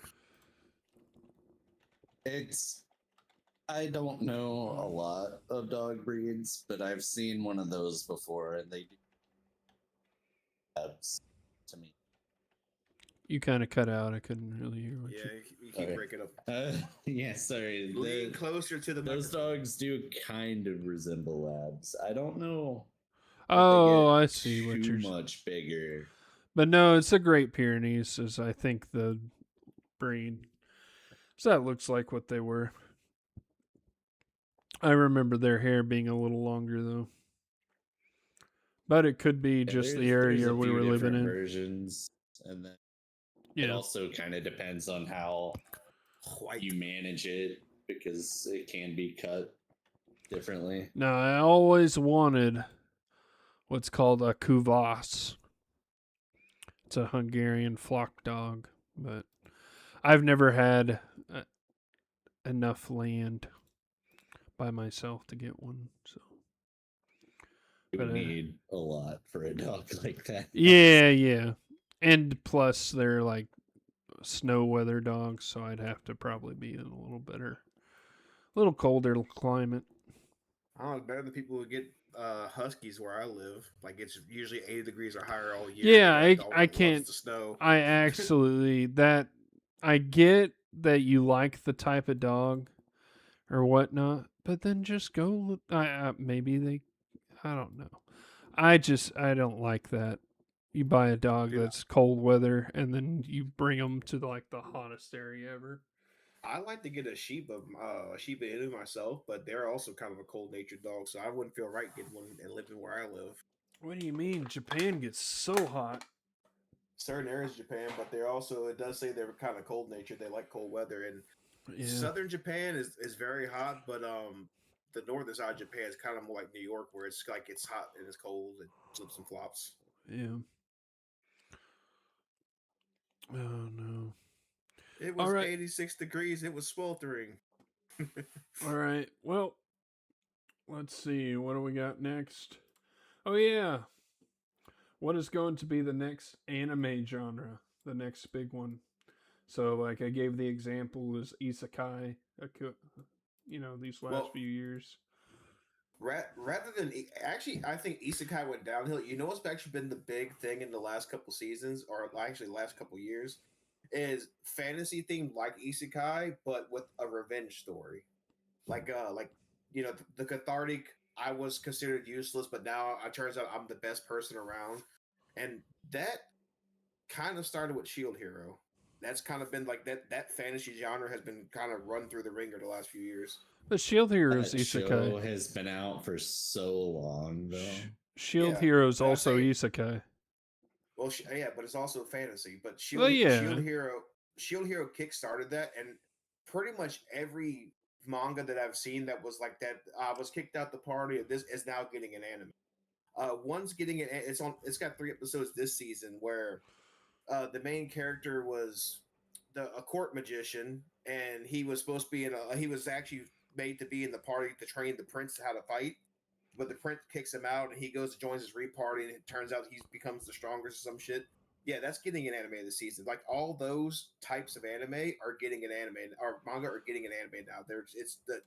It's I don't know a lot of dog breeds, but I've seen one of those before, and they do abs to me. You kind of cut out. I couldn't really hear what Yeah, you. you keep Sorry. breaking up. Yeah, sorry. Lean closer to the Those microphone. dogs do kind of resemble labs. I don't know if they Oh, get I see what too you're saying. much bigger. But no, it's a Great Pyrenees, is I think the breed. So that looks like what they were. I remember their hair being a little longer though. But it could be Yeah, just the there's area a we few were living different in. versions, and then it Yeah. also kind of depends on how White. you manage it because it can be cut differently. Now, I always wanted what's called a kuvas. It's a Hungarian flock dog, but I've never had enough land by myself to get one. So, You but would need a lot for a dog like that. yeah, and plus they're like snow weather dogs, so I'd have to probably be in a little colder climate. I don't know, it's better than people who get huskies where I live. Like it's usually 80 degrees or higher all year. Yeah, They got a dog I that loves can't. the snow. I absolutely that I get that you like the type of dog or whatnot, but then just go. Maybe they. I don't know. I don't like that. You buy a dog Dude, that's cold weather and then you bring them to like the hottest area ever. I like to get a Shiba Inu myself, but they're also kind of a cold natured dog, so I wouldn't feel right getting one and living where I live. What do you mean? Japan gets so hot. Certain areas of Japan, but they're also it does say they're kind of cold natured. They like cold weather, and Yeah. southern Japan is very hot, but the northern side of Japan is kind of more like New York, where it's like it's hot and it's cold and flips and flops. Yeah. Oh no. It All was right. 86 degrees. It was sweltering. All right. Well, let's see. What do we got next? Oh yeah. What is going to be the next anime genre? The next big one. So, like I gave the example was isekai. These last Well, few years. rather than actually, I think Isekai went downhill. You know what's actually been the big thing in the last couple seasons, or actually last couple years, is fantasy themed like Isekai, but with a revenge story. Like the cathartic. I was considered useless, but now it turns out I'm the best person around, and that kind of started with Shield Hero. That's kind of been like that fantasy genre has been kind of run through the ringer the last few years. But Shield Hero is That isekai. show has been out for so long, though. Shield Yeah, Hero is and I also say isekai. well, yeah, but it's also fantasy. But Well, yeah. Shield Hero kickstarted that, and pretty much every manga that I've seen that was like that was kicked out the party. This is now getting an anime. One's getting it. It's on. It's got 3 episodes this season where the main character was a court magician, and he was supposed to be he was actually made to be in the party to train the prince how to fight. But the prince kicks him out, and he goes to joins his re party, and it turns out he becomes the strongest or some shit. Yeah, that's getting an anime this season. Like all those types of anime are getting an anime, or manga are getting an anime now.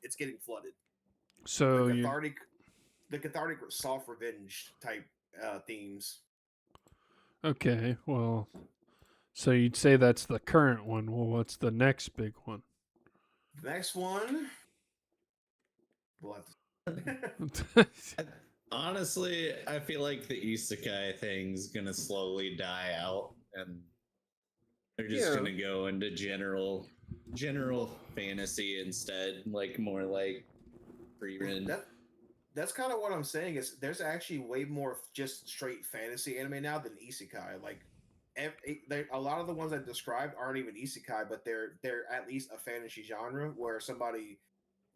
It's getting flooded. The So you cathartic, the cathartic soft revenge type themes. okay? Well, so you'd say that's the current one. Well, what's the next big one? The next one, we'll have to. Honestly, I feel like the isekai thing's gonna slowly die out, and they're just Yeah. gonna go into general fantasy instead, like more like pre-written. That's kind of what I'm saying is there's actually way more just straight fantasy anime now than isekai. Like a lot of the ones I described aren't even isekai, but they're at least a fantasy genre where somebody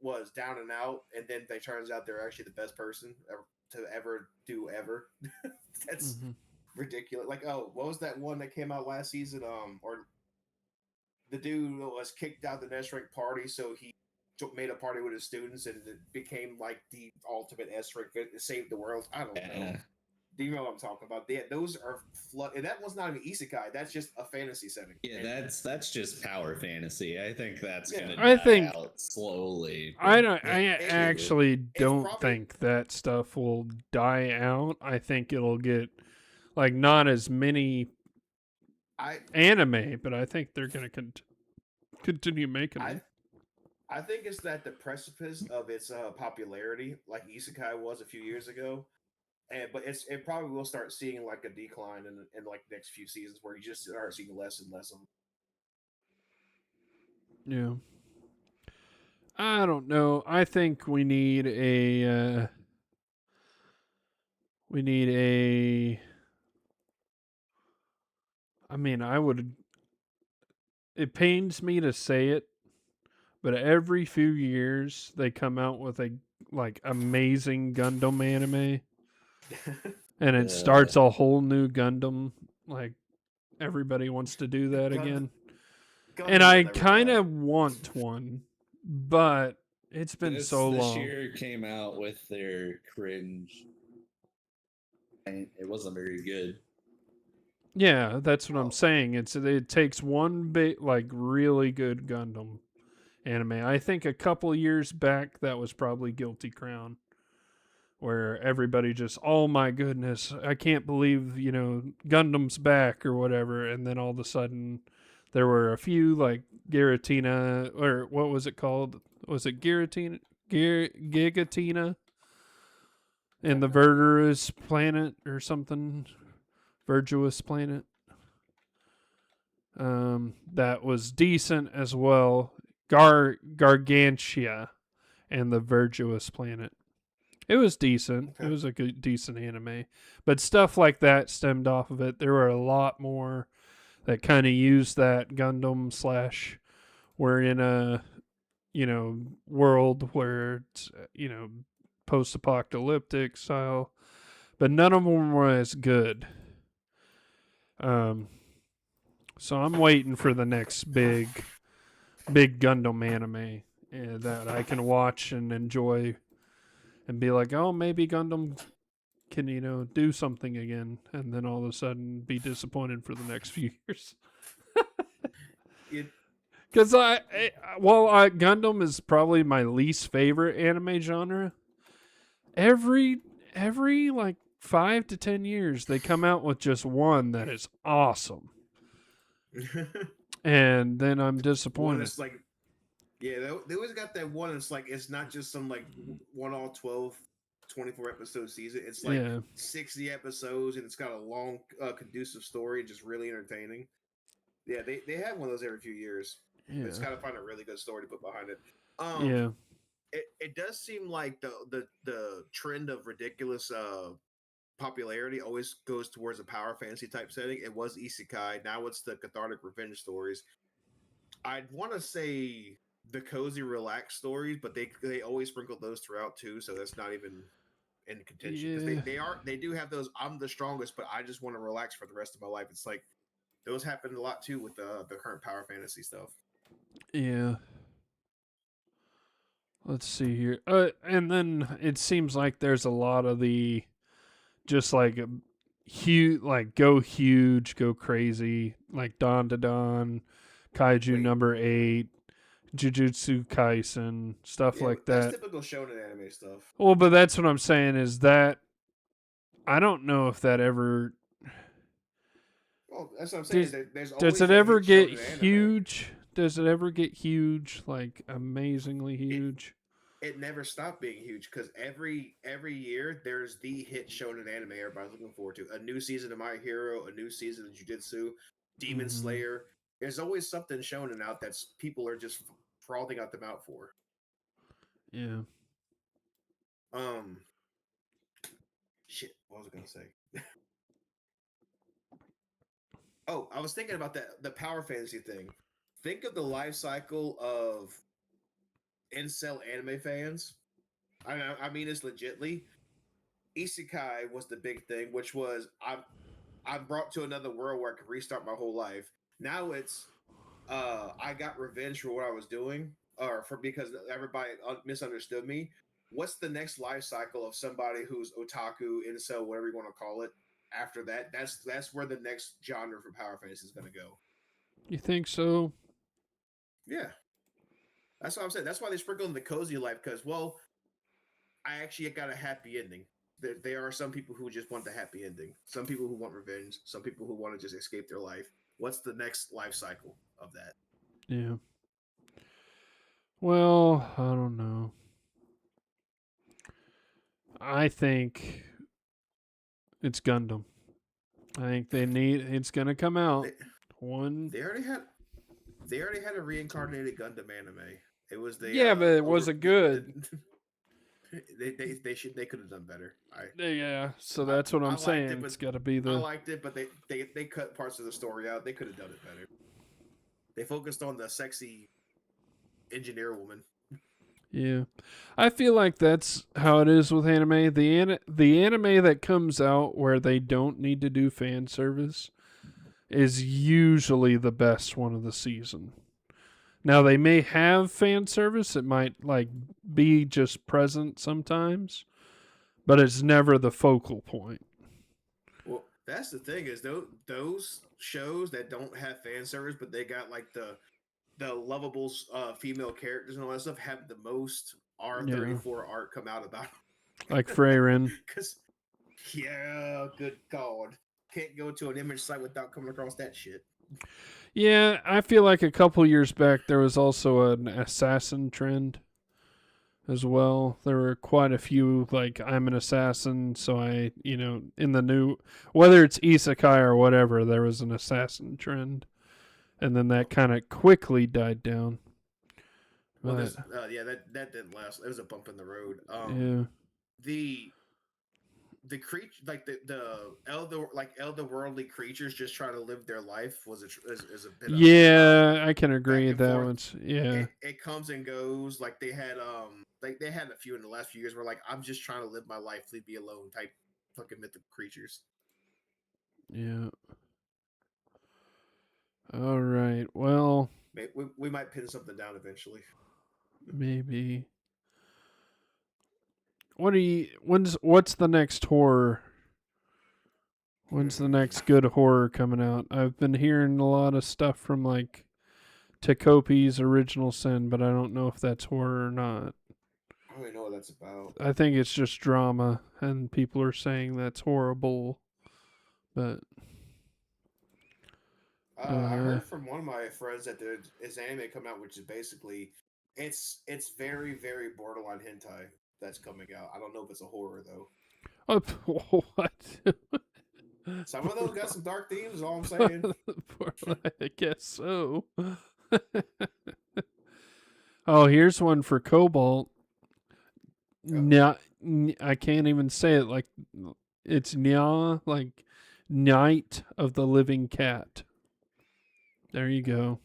was down and out, and then they turns out they're actually the best person to ever do ever. That's Mhm. ridiculous. Like, oh, what was that one that came out last season? Or the dude was kicked out the next rank party, so he made a party with his students, and it became like the ultimate S rank. It saved the world. I don't know. Do you know what I'm talking about? Those are and that one's not even isekai. That's just a fantasy setting. Yeah, And that's just power fantasy. I think that's yeah, gonna I die think out slowly. I But don't. it, I it, actually it's don't probably think that stuff will die out. I think it'll get like not as many I anime, but I think they're gonna continue making I them. I think it's that the precipice of its popularity, like isekai was a few years ago, and but it probably will start seeing like a decline in like next few seasons where you just start seeing less and less of them. Yeah. I don't know. I think we need a. We need a. I mean, I would. It pains me to say it, but every few years they come out with a like amazing Gundam anime, and it uh, starts a whole new Gundam. Like everybody wants to do that Gundam, again, and Gundam will I never kind die. of want one, but it's been so this long. year came out with their cringe, and it wasn't very good. Yeah, that's what I'm Oh, saying. It takes one big like really good Gundam anime. I think a couple years back that was probably Guilty Crown, where everybody just, oh my goodness, I can't believe Gundam's back or whatever, and then all of a sudden there were a few like Giratina, or what was it called? Was it Giratina? Gigatina I in have the no idea. Verdurous planet or something, Verdurous planet. That was decent as well. Gargantia and the Verdurous planet. It was decent. It Okay. was a good, decent anime, but stuff like that stemmed off of it. There were a lot more that kind of used that Gundam slash. We're in a world where it's post-apocalyptic style, but none of them were as good. Um, so I'm waiting for the next big Gundam anime that I can watch and enjoy and be like, oh, maybe Gundam can do something again, and then all of a sudden be disappointed for the next few years. It, Because Gundam is probably my least favorite anime genre. Every like 5 to 10 years, they come out with just one that is awesome, and then I'm one disappointed. that's like yeah, they always got that one. It's like it's not just some like one all 12, 24 episode season. It's like Yeah, 60 episodes and it's got a long, conducive story, just really entertaining. Yeah, they have one of those every few years. It's yeah, got to find a really good story to put behind it. yeah, It does seem like the trend of ridiculous popularity always goes towards a power fantasy type setting. It was isekai, now it's the cathartic revenge stories. I'd want to say the cozy, relaxed stories, but they always sprinkle those throughout too. So that's not even in contention because yeah, they do have those. I'm the strongest, but I just want to relax for the rest of my life. It's like those happen a lot too with the current power fantasy stuff. yeah. Let's see here. And then it seems like there's a lot of the just like huge, like go huge, go crazy, like Don to Don, Kaiju Wait, number 8, Jujutsu Kaisen, stuff yeah, like that's that. typical shonen anime stuff. Well, but that's what I'm saying is that I don't know if that ever Well, that's what I'm saying. Is does. that there's Does always it a ever hit get shonen anime. huge? Does it ever get huge? Like amazingly It huge? it never stopped being huge because every year there's the hit shonen anime everybody's looking forward to. A new season of My Hero, a new season of Jujutsu, Demon Mm-hmm. Slayer. There's always something shonen out that's people are just frothing out the mouth for. Yeah. Um, shit. What was I gonna say? Oh, I was thinking about that the power fantasy thing. Think of the life cycle of incel anime fans. I mean this legitly. Isekai was the big thing, which was I'm brought to another world where I can restart my whole life. Now it's I got revenge for what I was doing, or for because everybody misunderstood me. what's the next life cycle of somebody who's otaku, incel, whatever you want to call it. After that, that's where the next genre for power fantasy is going to go. You think so? Yeah, that's what I'm saying. That's why they sprinkle in the cozy life because, well, I actually got a happy ending. There are some people who just want the happy ending. Some people who want revenge. Some people who want to just escape their life. What's the next life cycle of that? Yeah. Well, I don't know. I think it's Gundam. I think they need. It's gonna come out. They, One. they already had they already had a reincarnated Gundam anime. It was the Yeah, but it over wasn't good. they could have done better. Yeah. So that's what I'm I liked saying. it, but It's got to be I the. liked it, but they cut parts of the story out. They could have done it better. They focused on the sexy engineer woman. Yeah, I feel like that's how it is with anime. The anime that comes out where they don't need to do fan service is usually the best one of the season. Now they may have fan service; it might like be just present sometimes, but it's never the focal point. Well, that's the thing is those shows that don't have fan service, but they got like the lovable female characters and all that stuff have the most Yeah, R34 art come out about like Freyrin. because yeah, good God, can't go to an image site without coming across that shit. Yeah, I feel like a couple years back there was also an assassin trend as well. There were quite a few like I'm an assassin, so I, in the new whether it's isekai or whatever, there was an assassin trend. And then that kind of quickly died down. Well, But this yeah, that didn't last. It was a bump in the road. yeah. The the creature like the elder worldly creatures just trying to live their life is a bit of Yeah, I can back agree and that forth. one's yeah. It comes and goes. Like they had a few in the last few years where like I'm just trying to live my life, leave me alone type fucking mythical creatures. Yeah. All right. Well, We might pin something down eventually. maybe what's the next horror? When's the next good horror coming out? I've been hearing a lot of stuff from like Takopi's Original Sin, but I don't know if that's horror or not. I don't even know what that's about. I think it's just drama, and people are saying that's horrible. But I heard from one of my friends that there is anime coming out, which is basically it's very very borderline hentai that's coming out. I don't know if it's a horror though. what? Some of those got some dark themes. Is all I'm saying. I guess so. Oh, here's one for Cobalt. Nya, I can't even say it like it's Nya, like Night of the Living Cat. There you go.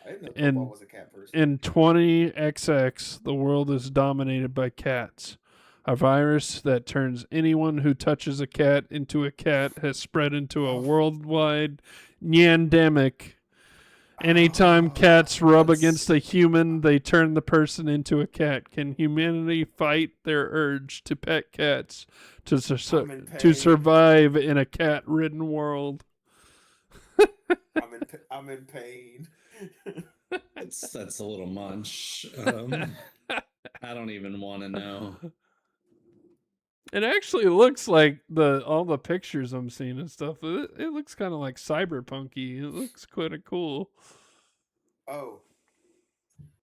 I didn't know And Cobalt was a cat person. in 20XX, the world is dominated by cats. A virus that turns anyone who touches a cat into a cat has spread into a worldwide nyandemic. Anytime cats rub against a human, they turn the person into a cat. Can humanity fight their urge to pet cats to survive in a cat-ridden world? I'm in pain. That's a little much. I don't even want to know. It actually looks like all the pictures I'm seeing and stuff. It looks kind of like cyberpunky. It looks kind of cool. Oh,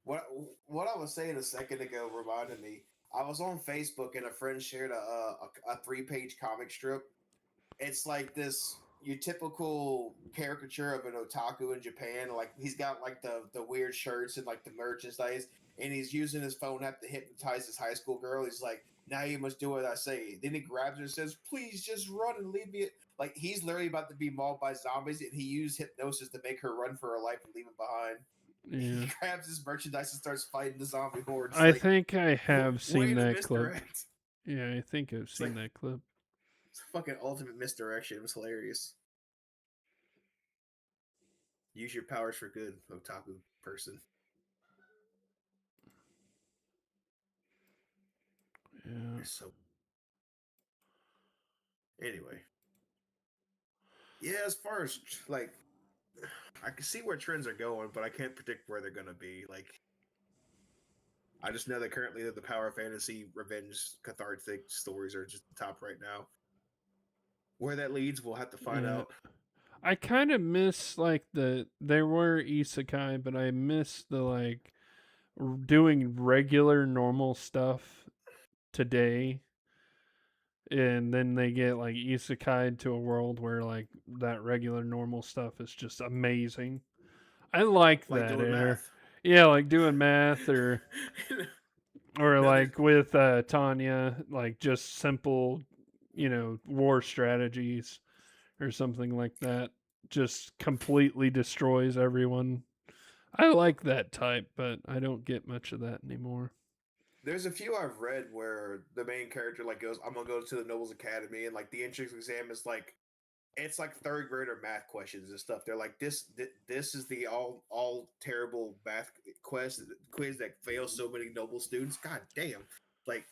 what I was saying a second ago reminded me. I was on Facebook and a friend shared a 3-page comic strip. It's like this your typical caricature of an otaku in Japan. Like he's got like the weird shirts and like the merchandise, and he's using his phone app to hypnotize this high school girl. He's like, "Now you must do what I say." Then he grabs her and says, "Please just run and leave me." Like he's literally about to be mauled by zombies, and he used hypnosis to make her run for her life and leave him behind. Yeah. He grabs his merchandise and starts fighting the zombie hordes. I Like, think I have way seen to that clip. misdirect. Yeah, I think I've seen like- that clip. It's a fucking ultimate misdirection. It was hilarious. Use your powers for good, otaku person. So anyway, yeah. As far as like, I can see where trends are going, but I can't predict where they're gonna be. Like, I just know that currently the power fantasy, revenge, cathartic stories are just top right now. Where that leads, we'll have to find Yeah. out. I kind of miss like there were isekai, but I miss the like doing regular normal stuff today, and then they get like isekai to a world where like that regular normal stuff is just amazing. I like Like that doing air. math. Yeah, like doing math or No, there's like with Tanya, like just simple, war strategies or something like that. Just completely destroys everyone. I like that type, but I don't get much of that anymore. there's a few I've read where the main character like goes, "I'm gonna go to the Nobles Academy," and like the entrance exam is like it's like third grader math questions and stuff. They're like, this is the all terrible math quiz that fails so many noble students. God damn! Like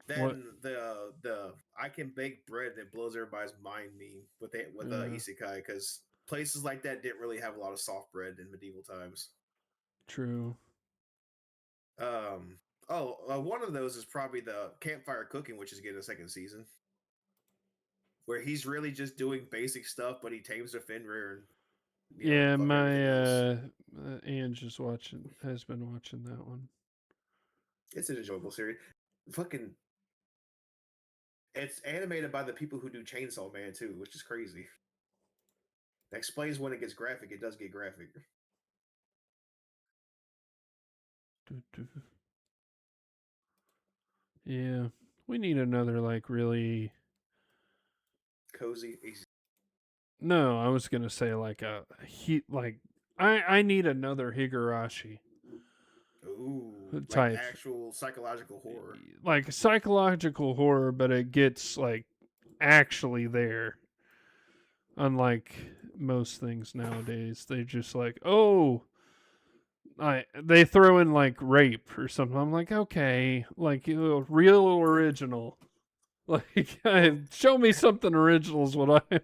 What? then the I can bake bread that blows everybody's mind meme with Yeah, isekai, because places like that didn't really have a lot of soft bread in medieval times. true. Um. One of those is probably the campfire cooking, which is getting a second season, where he's really just doing basic stuff, but he tames the Fenrir and Yeah, fuck everything my else. Ange has been watching that one. It's an enjoyable series. Fucking, it's animated by the people who do Chainsaw Man too, which is crazy. That explains when it gets graphic. It does get graphic. Yeah, we need another like really. Cozy. Easy. No, I was gonna say like a he like I need another Higurashi Ooh, like type, actual psychological horror. like psychological horror, but it gets like actually there. Unlike most things nowadays, they just like, oh, they throw in like rape or something. I'm like, okay, like real original. Like, Well, show me something original is what I.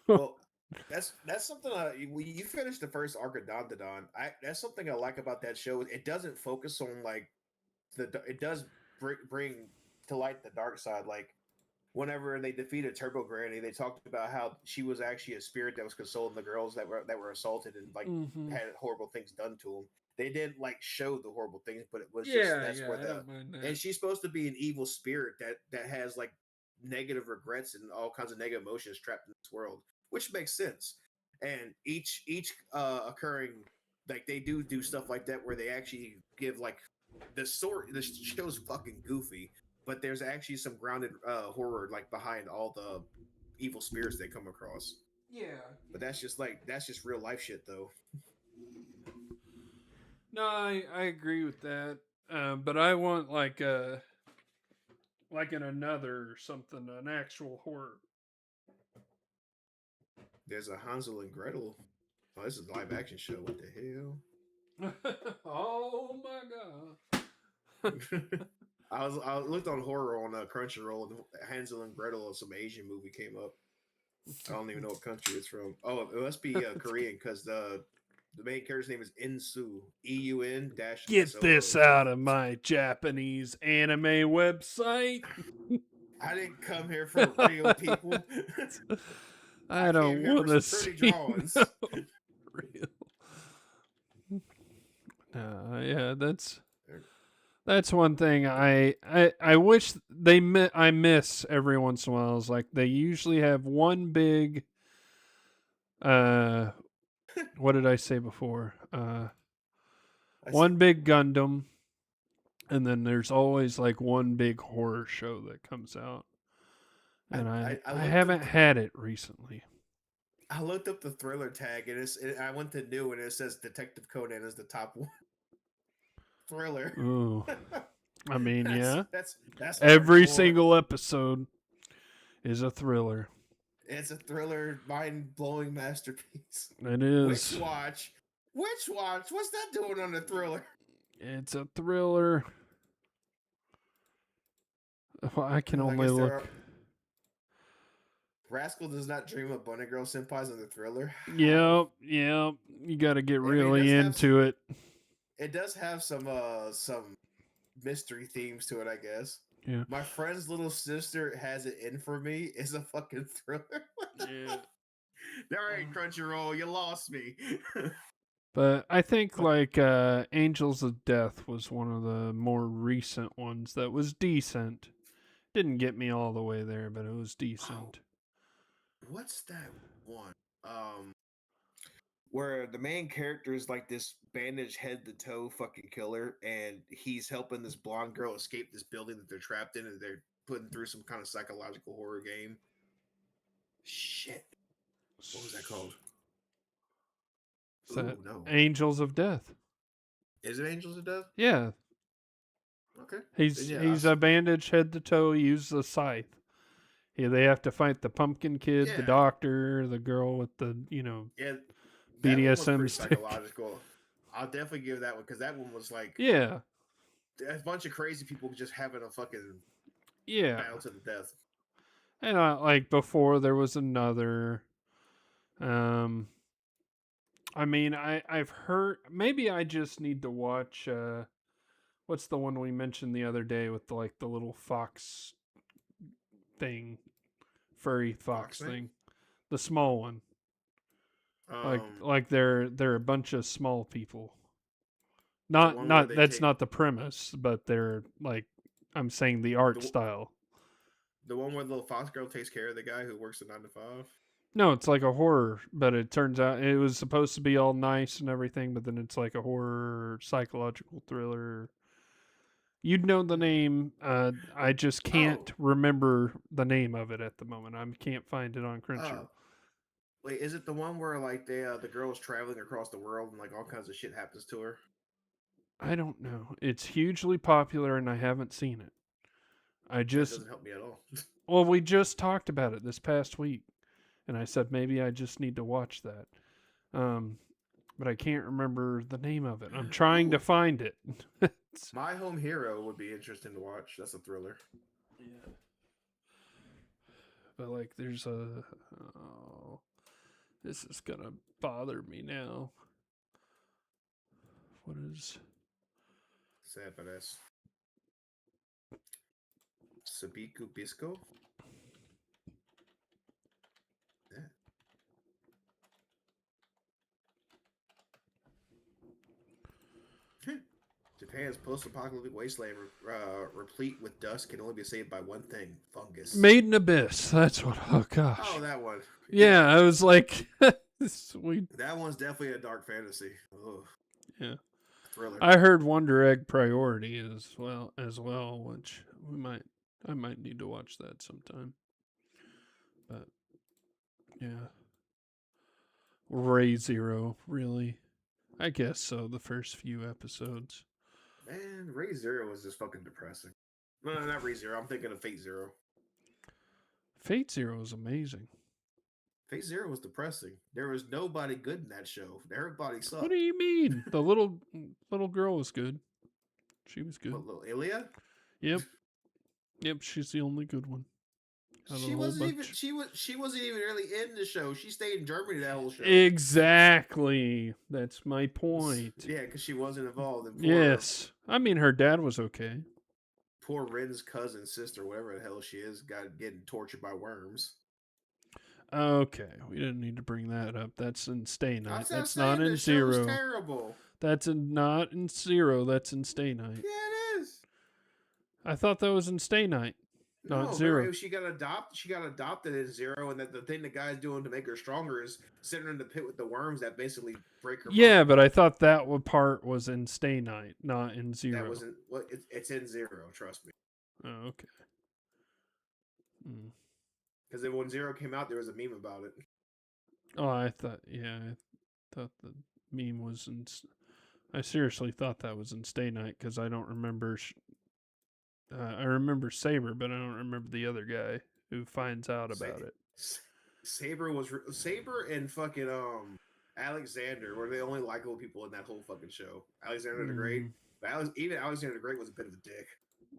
well, that's something. You finished the first arc of Don I that's something I like about that show. It doesn't focus on like it does bring to light the dark side. Like whenever they defeated Turbo Granny, they talked about how she was actually a spirit that was consoling the girls that were assaulted and like Mm-hmm. had horrible things done to them. They didn't like show the horrible things, but it was just Yeah, that's yeah, where I don't mind and that. she's supposed to be an evil spirit that has like negative regrets and all kinds of negative emotions trapped in this world, which makes sense. And each occurring like they do stuff like that where they actually give like the show's fucking goofy, but there's actually some grounded horror like behind all the evil spirits they come across. Yeah, But that's just real life shit though. no, I agree with that. But I want like an another or something, an actual horror. There's a Hansel and Gretel. Oh, this is a live action show. What the hell? Oh my god. I looked on horror on Crunchyroll, and Hansel and Gretel, some Asian movie came up. I don't even know what country it's from. Oh, it must be Korean because the main character's name is Insu, EUN dash Get SOO. this out of my Japanese anime website. I didn't come here for real people. I I came don't here for want to some pretty see no drawings. real. Yeah, that's one thing I wish I miss every once in a while is like they usually have one big uh what did I say before? I said, One big Gundam, and then there's always like one big horror show that comes out. And I I looked up haven't had it recently. I looked up the thriller tag and I went to new and it says Detective Conan is the top one thriller. Ooh. I mean, yeah. That's Every hardcore. single episode is a thriller. It's a thriller, mind blowing masterpiece. It Witch is. Watch. Witch Watch. What's that doing on a thriller? It's a thriller. Well, I can I only guess there look. are. Rascal does not dream of bunny girl senpais in the thriller. Yep, yep. You got to get I mean, really into it. it does have some mystery themes to it, I guess. Yeah. My friend's little sister has it in for me. Is a fucking thriller. Yeah. All right, Crunchyroll, you lost me. But I think But like Angels of Death was one of the more recent ones that was decent. Didn't get me all the way there, but it was decent. what's that one? Um, where the main character is like this bandaged head to toe fucking killer, and he's helping this blonde girl escape this building that they're trapped in, and they're putting through some kind of psychological horror game. Shit, what was that called? Is that Ooh, no. Angels of Death? Is it Angels of Death? Yeah, Okay. he's Yeah, he's a bandaged head to toe. He uses a scythe. Yeah, they have to fight the pumpkin kid, the yeah, doctor, the girl with the yeah. That one was BDSM pretty stick. psychological. I'll definitely give that one because that one was like Yeah, a bunch of crazy people just having a fucking yeah. battle to the death. And like before, there was another. Um, I mean, I've heard. Maybe I just need to watch. What's the one we mentioned the other day with the little fox thing, furry fox Fox thing, the small one. Like Um, like they're a bunch of small people. the Not one where not they that's take not the premise, but they're like I'm saying the art the style. the one where the little fox girl takes care of the guy who works the 9 to 5. No, it's like a horror, but it turns out it was supposed to be all nice and everything, but then it's like a horror psychological thriller. You'd know the name. I just Oh, can't remember the name of it at the moment. I can't find it on Crunchyroll. wait, is it the one where like the girl is traveling across the world and like all kinds of shit happens to her? I don't know. It's hugely popular, and I haven't seen it. I That just doesn't help me at all. well, we just talked about it this past week, and I said maybe I just need to watch that. Um, but I can't remember the name of it. I'm trying to Ooh, find it. My Home Hero would be interesting to watch. That's a thriller. Yeah. But like, there's a. Oh, this is gonna bother me now. What is? Sad badass. Sabiku Bisco. Yeah. Japan's post-apocalyptic wasteland, replete with dust, can only be saved by one thing: fungus. Made in Abyss. That's what. Oh gosh. Oh, that one. Yeah, I was like, sweet. That one's definitely a dark fantasy. Ugh. Yeah. Thriller. I heard Wonder Egg Priority as well, which I might need to watch that sometime. But yeah. Ray Zero, really. I guess so, the first few episodes. Man, Ray Zero was just fucking depressing. No, not Ray Zero. I'm thinking of Fate Zero. Fate Zero is amazing. Fate Zero was depressing. There was nobody good in that show. Everybody sucked. What do you mean? The little girl was good. She was good. What, little Ilya? Yep. Yep, she's the only good one. Out of She the whole wasn't even. bunch. She wasn't even really in the show. She stayed in Germany that whole show. Exactly. That's my point. Yeah, because she wasn't involved. And Yes. I mean, her dad was okay. poor Ren's cousin, sister, whatever the hell she is, got getting tortured by worms. Okay, we didn't need to bring that up. That's in Stay Night. I'm That's not in the show's Zero. terrible. That's not in Zero. That's in Stay Night. Yeah, it is. I thought that was in Stay Night, not No, Zero. remember she got adopted in Zero, and that the thing the guy's doing to make her stronger is sitting her in the pit with the worms that basically break her. Yeah, bone. but I thought that part was in Stay Night, not in Zero. That wasn't. Well, it's in Zero. Trust me. Oh, okay. Because when Zero came out, there was a meme about it. Oh, I thought the meme was in. I seriously thought that was in Stay Night because I don't remember. I remember Saber, but I don't remember the other guy who finds out about it. Saber and fucking Alexander were the only likable people in that whole fucking show. Alexander the Great, but even Alexander the Great was a bit of a dick.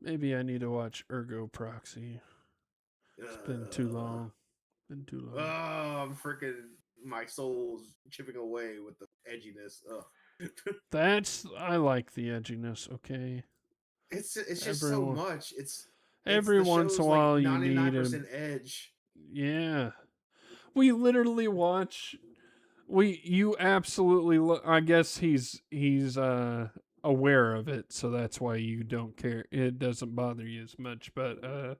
Maybe I need to watch Ergo Proxy. It's been too long. Been too long. I'm freaking. My soul's chipping away with the edginess. I like the edginess. Okay. It's just Everyone- so much. It's Every the once in show's a like while, you need 99% edge. Yeah. We literally watch. You absolutely. I guess he's aware of it, so that's why you don't care. It doesn't bother you as much. But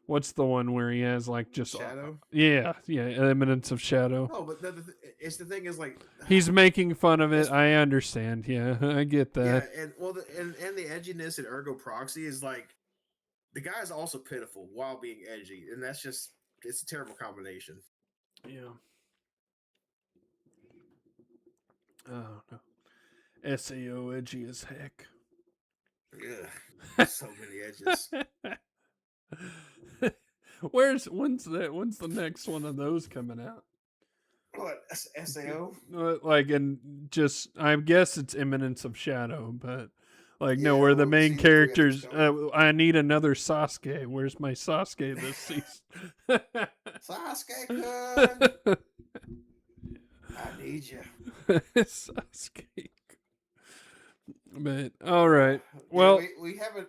what's the one where he has like just Shadow. yeah, eminence of shadow. No, but it's the thing is like He's making fun of it. It's- I understand. Yeah, I get that. yeah, and well, and the edginess in Ergo Proxy is like the guy's also pitiful while being edgy, and that's just it's a terrible combination. Yeah. Oh no. SAO edgy as heck. Yeah, so many edges. When's the next one of those coming out? What SAO? Like, and just I guess it's Imminence of Shadow, but like no, Yeah, where the well, main season 3 characters. episode. I need another Sasuke. Where's my Sasuke this season? Sasuke-kun, I need you. Sasuke. But all right. Yeah, Well, we haven't.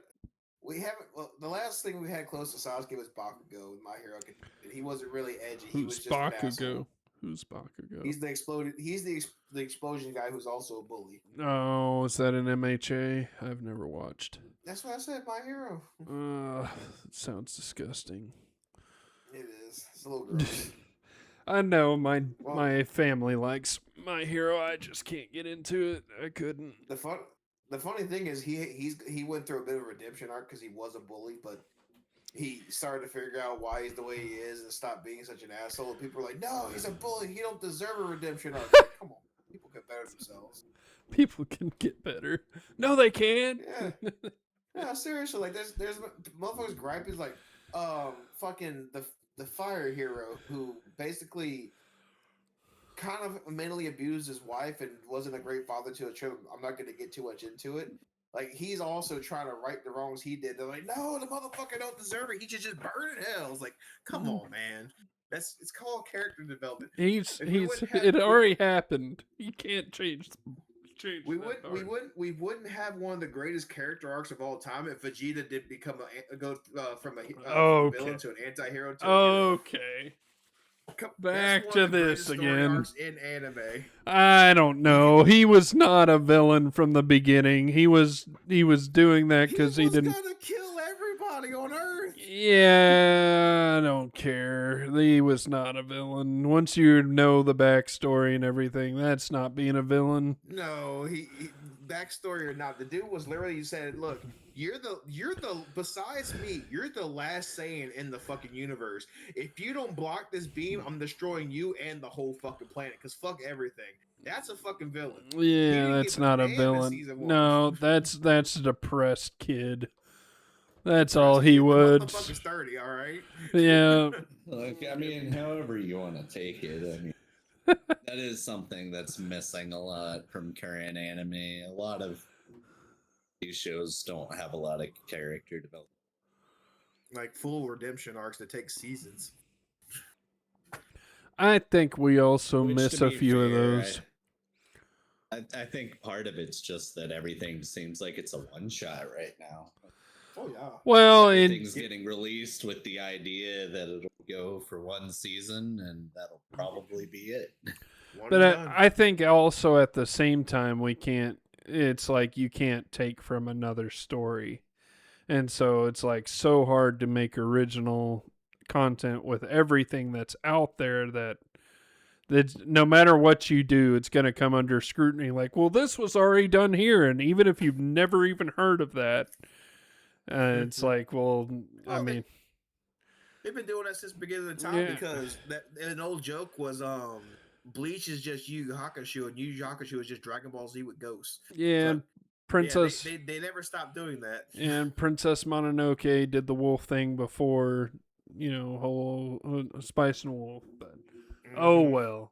Well, the last thing we had close to Sasuke was Bakugo with My Hero Academia. He wasn't really edgy. He was who's just an asshole. Bakugo? Who's Bakugo? He's the exploded. He's the explosion guy who's also a bully. Oh, is that an MHA? I've never watched. That's what I said. My Hero. It sounds disgusting. It is. It's a little gross. I know my Well- my family likes My Hero. I just can't get into it. I couldn't. The funny thing is he went through a bit of a redemption arc because he was a bully, but he started to figure out why he's the way he is and stop being such an asshole. And people are like, "No, he's a bully. He don't deserve a redemption arc." Like, come on, people get better themselves. People can get better. No, they can. Yeah. Yeah, seriously, like there's motherfuckers gripe is like, fucking the fire hero who basically kind of mentally abused his wife and wasn't a great father to a children. I'm not going to get too much into it. Like he's also trying to right the wrongs he did. They're like, no, the motherfucker don't deserve it. He should just burn in hell. It's like, come on, man. It's called character development. He's If we he's wouldn't have- it already happened. You can't change We that we wouldn't have one of the greatest character arcs of all time if Vegeta did become from from a Okay. villain to an anti-hero to a hero. Okay. That's Back one to of the this greatest story again. arcs in anime. I don't know. He was not a villain from the beginning. He was doing that because he didn't. Gonna kill everybody on Earth. Yeah, I don't care. He was not a villain. Once you know the backstory and everything, that's not being a villain. No, he backstory or not, the dude was literally said, "Look, you're the besides me, you're the last Saiyan in the fucking universe. If you don't block this beam, I'm destroying you and the whole fucking planet. Cause fuck everything." That's a fucking villain. Yeah, didn't that's give a not a damn in villain. season one. No, that's a depressed kid. That's all he would. Motherfucker's 30, all right. Yeah. Look, I mean, however you want to take it. I mean, that is something that's missing a lot from current anime. A lot of these shows don't have a lot of character development. Like full redemption arcs that take seasons. I think we also Which, miss to a be few of fair, those. I think part of it's just that everything seems like it's a one shot right now. Oh yeah. Well, and Everything's getting released with the idea that it'll go for one season, and that'll probably be it. One but and done. I think also at the same time we can't. It's like you can't take from another story, and so it's like so hard to make original content with everything that's out there that's no matter what you do, it's going to come under scrutiny. Like, well, this was already done here, and even if you've never even heard of that, it's like, well, I Oh, mean, They've been doing that since the beginning of the time Yeah. because that an old joke was Bleach is just Yu Yu Hakusho and Yu Yu Hakusho is just Dragon Ball Z with ghosts. yeah, So, Princess Yeah, they never stopped doing that. and Princess Mononoke did the wolf thing before, whole Spice and Wolf. But oh Mhm. well.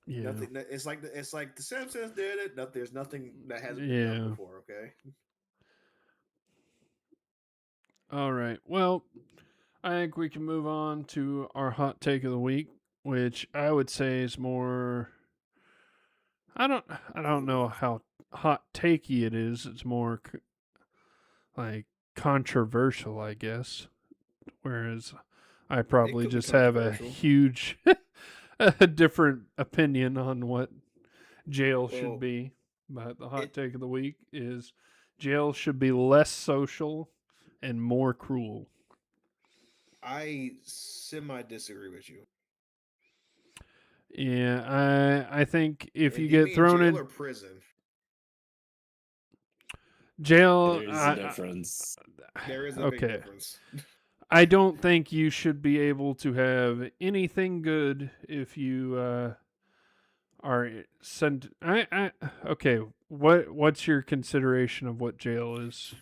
Yeah. Nothing. It's like the Simpsons did it. There's nothing that hasn't been Yeah. done before. Okay. All right. Well, I think we can move on to our hot take of the week, which I would say is more. I don't know how hot takey it is. It's more like controversial, I guess. Whereas I It probably could be just have a controversial. huge, a different opinion on what jail should Well, be. But the hot it take of the week is jail should be less social and more cruel. I semi disagree with you. Yeah, I think if And you do you get mean thrown jail in or prison? jail, There's a difference. There is a big okay. difference. I don't think you should be able to have anything good if you are sent. Okay. What's your consideration of what jail is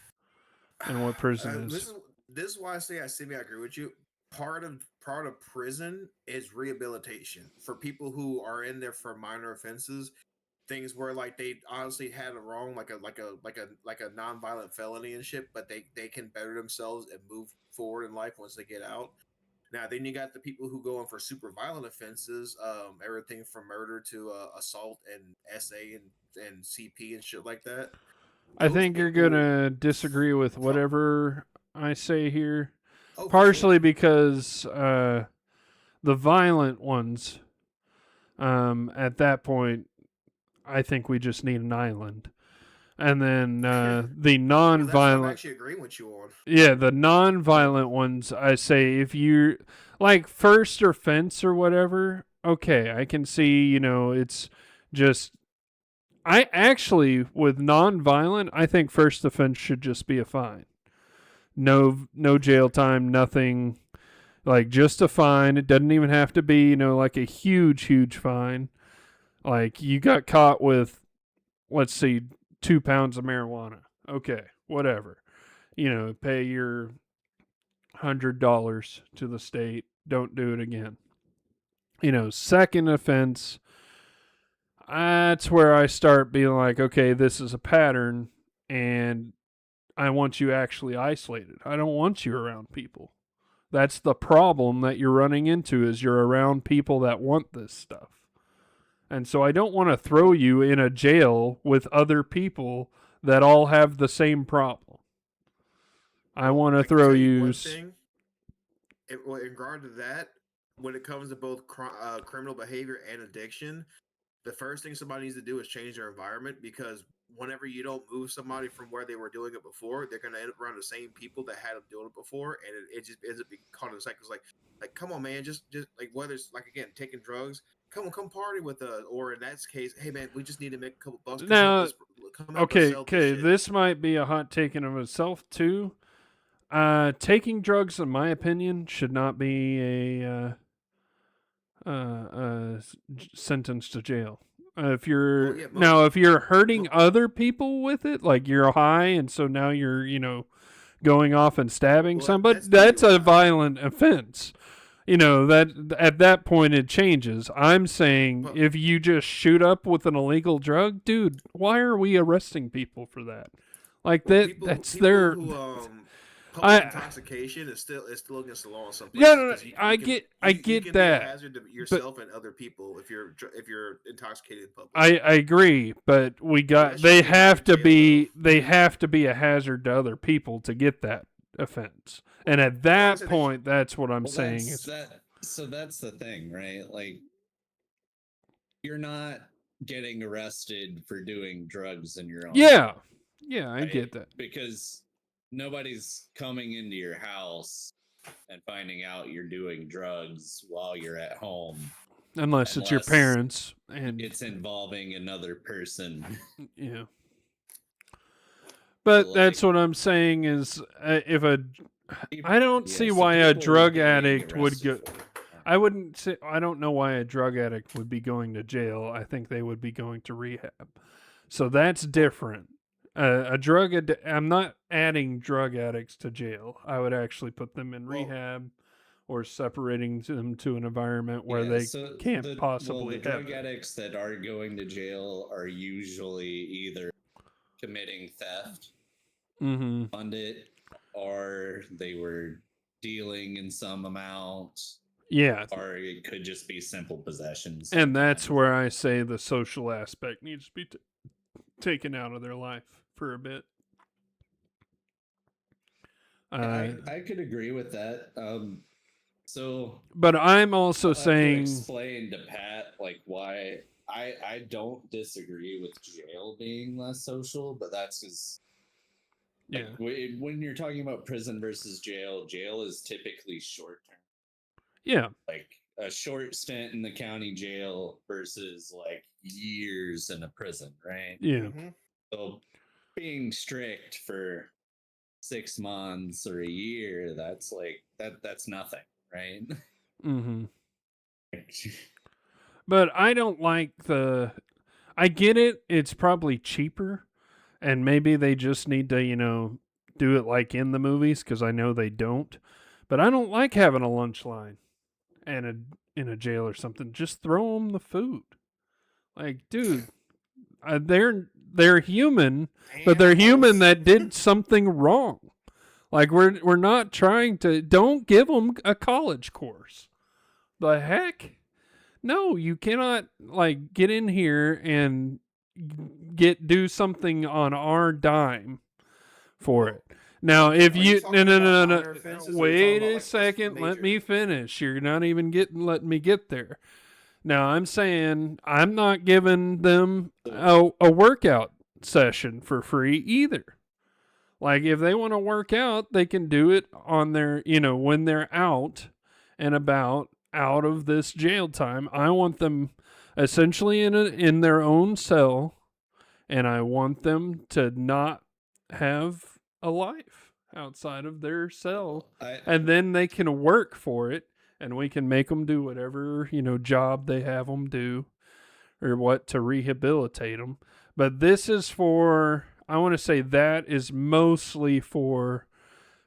and what prison This is? is this is why I say I semi agree with you. Part of prison is rehabilitation for people who are in there for minor offenses, things where like they honestly had a wrong, like a non-violent felony and shit, but they can better themselves and move forward in life once they get out. Now then you got the people who go in for super violent offenses, everything from murder to assault and SA and CP and shit like that. I Those think you're people, gonna disagree with whatever I say here, oh for sure. partially because the violent ones, at that point, I think we just need an island. And then the Well, that's what I'm non-violent, actually agreeing with you on. yeah, the non-violent ones, I say if you like first offense or whatever, okay, I can see, it's just I actually with non-violent, I think first offense should just be a fine. No jail time, nothing, like just a fine. It doesn't even have to be, like a huge fine. Like you got caught with, let's see, 2 pounds of marijuana. Okay, whatever. Pay your $100 to the state. Don't do it again. Second offense, that's where I start being like, okay, this is a pattern, and I want you actually isolated. I don't want you around people. That's the problem that you're running into is you're around people that want this stuff. And so I don't want to throw you in a jail with other people that all have the same problem. I Well, want to I can throw tell you you one thing. In regard to that, when it comes to both criminal behavior and addiction, the first thing somebody needs to do is change their environment because whenever you don't move somebody from where they were doing it before, they're going to end up around the same people that had them doing it before, and it just ends up being caught in a cycle. It's like, come on, man, just like whether it's like again taking drugs, come party with us, or in that case, hey man, we just need to make a couple bucks. now. Come help us Okay, sell this okay. shit. This might be a hot take in of itself too. Taking drugs, in my opinion, should not be a sentence to jail. If Well, you're yeah, now, if you're hurting mo- other people with it, like you're high, and so now you're, going off and stabbing well somebody, that's that's a DUI. violent offense. That at that point it changes. I'm saying But if you just shoot up with an illegal drug, dude, why are we arresting people for that? Like Well, that's people their. who public I intoxication is still against the law in some yeah, places no, no, because I you get can be a that, hazard to but yourself and other people if you're intoxicated in public. I agree, but So that shouldn't be high jail though. they have to be a hazard to other people to get that offense. And at Well, like I that said, point, that's what I'm Well, saying that's is that. So that's the thing, right? Like, you're not getting arrested for doing drugs in your own yeah. home, Yeah, I right? get that. Because nobody's coming into your house and finding out you're doing drugs while you're at home, Unless it's your unless parents and it's involving another person. yeah. So, But that's what I'm saying is if a people, I don't yeah, see so why a people drug they're getting addict would arrested go for it. I wouldn't say I don't know why a drug addict would be going to jail. I think they would be going to rehab. So that's different. I'm not adding drug addicts to jail. I would actually put them in Well, rehab or separating them to an environment where they can't possibly the have drug it. addicts that are going to jail are usually either committing theft, Mm-hmm. fund it, or they were dealing in some amount, Yeah, or it could just be simple possessions. and that's sometimes. where I say the social aspect needs to be taken out of their life for a bit. I could agree with that. So But I'm also I'll have to saying, explain to Pat like why I don't disagree with jail being less social, but that's because yeah, when you're talking about prison versus jail, jail is typically short term, yeah, like a short stint in the county jail versus like years in a prison, right? yeah, Mm-hmm. So being strict for 6 months or a year, that's like that's nothing, right? mm-hmm. But I don't like the. I get it. It's probably cheaper, and maybe they just need to, do it like in the movies because I know they don't. But I don't like having a lunch line and in a jail or something. Just throw them the food. Like, dude, they're human, but they're human Animals. that did something wrong. Like we're not trying to. Don't give them a college course. The heck. No, you cannot like get in here and do something on our dime for it. Now, if Are you you talking no about no minor offenses, or are you talking wait about, a like, second, let major? me finish. You're not even letting me get there. Now, I'm saying I'm not giving them a workout session for free either. Like if they want to work out, they can do it on their, when they're out and about out of this jail time. I want them essentially in their own cell, and I want them to not have a life outside of their cell, I and then they can work for it, and we can make them do whatever job they have them do or what to rehabilitate them. But this is for, I want to say that is mostly for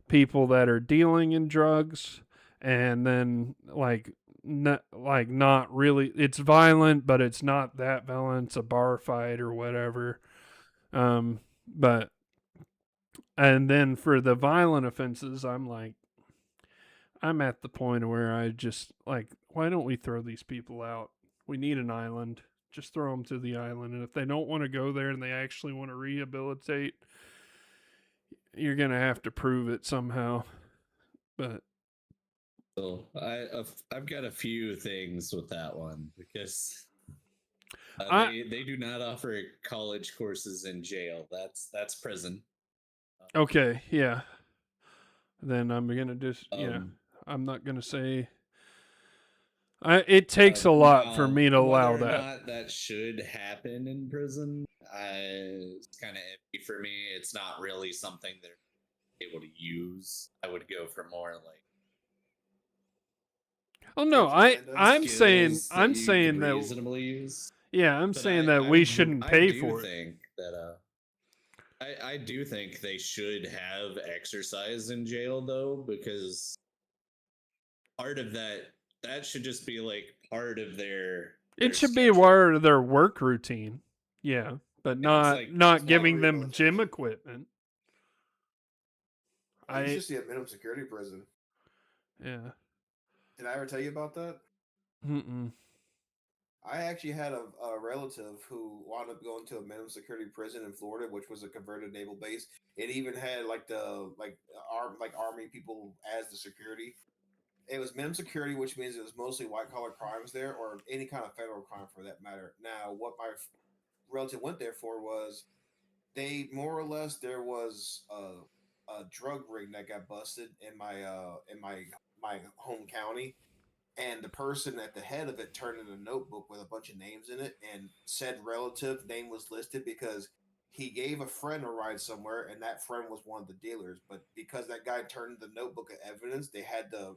people that are dealing in drugs, and then not really, it's violent, but it's not that violent. It's a bar fight or whatever. But and then for the violent offenses, I'm at the point where I just like, why don't we throw these people out? We need an island. Just throw them to the island. And if they don't want to go there and they actually want to rehabilitate, you're going to have to prove it somehow. But so I've got a few things with that one because they do not offer college courses in jail. That's prison. Okay, yeah. Then I'm going to just, Um, I'm not going to say. It takes a lot for now, me to allow whether or that. not that should happen in prison, it's kind of iffy for me. It's not really something they're able to use. I would go for more like Oh no, I'm saying skills that you could that reasonably use. yeah, I'm But saying that we shouldn't pay do for it. think that I do think they should have exercise in jail though, because part of that should just be like part of their It should be schedule. part of their work routine. Yeah, but not like- not It's not giving them gym rehabilitation. equipment. You should see a minimum security prison. Yeah. Did I ever tell you about that? Mm-mm. I actually had a relative who wound up going to a minimum security prison in Florida, which was a converted naval base. It even had like army people as the security. It was minimum security, which means it was mostly white collar crimes there, or any kind of federal crime for that matter. Now, what my relative went there for was they more or less there was a drug ring that got busted in my home county, and the person at the head of it turned in a notebook with a bunch of names in it, and said relative name was listed because he gave a friend a ride somewhere, and that friend was one of the dealers. But because that guy turned the notebook of evidence, they had to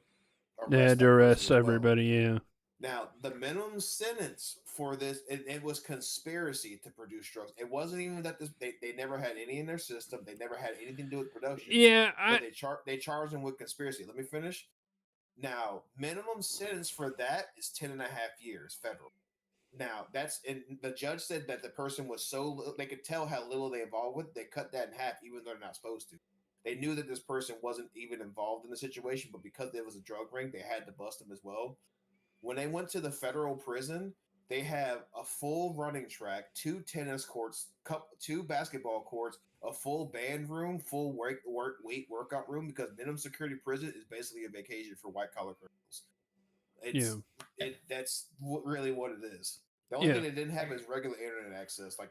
They arrest had to that person arrest as well. everybody. Yeah. Now, the minimum sentence for this, it was conspiracy to produce drugs. It wasn't even that they never had any in their system. They never had anything to do with production. Yeah. But they charged them with conspiracy. Let me finish. Now, minimum sentence for that is 10 and a half years federal. Now, and the judge said that the person was they could tell how little they involved with. They cut that in half, even though they're not supposed to. They knew that this person wasn't even involved in the situation, but because there was a drug ring, they had to bust him as well. When they went to the federal prison, they have a full running track, 2 tennis courts, 2 basketball courts, a full band room, full weight workout room, because minimum security prison is basically a vacation for white collar criminals. That's really what it is. The only thing they didn't have is regular internet access, like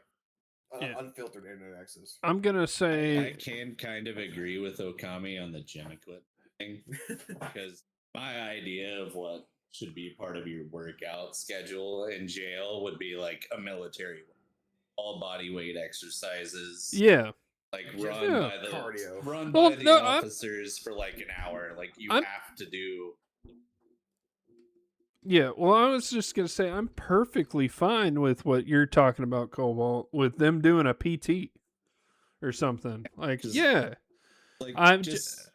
unfiltered internet access. I'm gonna say I can kind of agree with Okami on the gym equipment thing because my idea of what should be part of your workout schedule in jail would be like a military, all body weight exercises. Yeah. Like run by the cardio. Run by the officers for like an hour. Like you have to do. Yeah, well, I was just going to say, I'm perfectly fine with what you're talking about, Cobalt, with them doing a PT or something. Like, yeah. Like, I'm just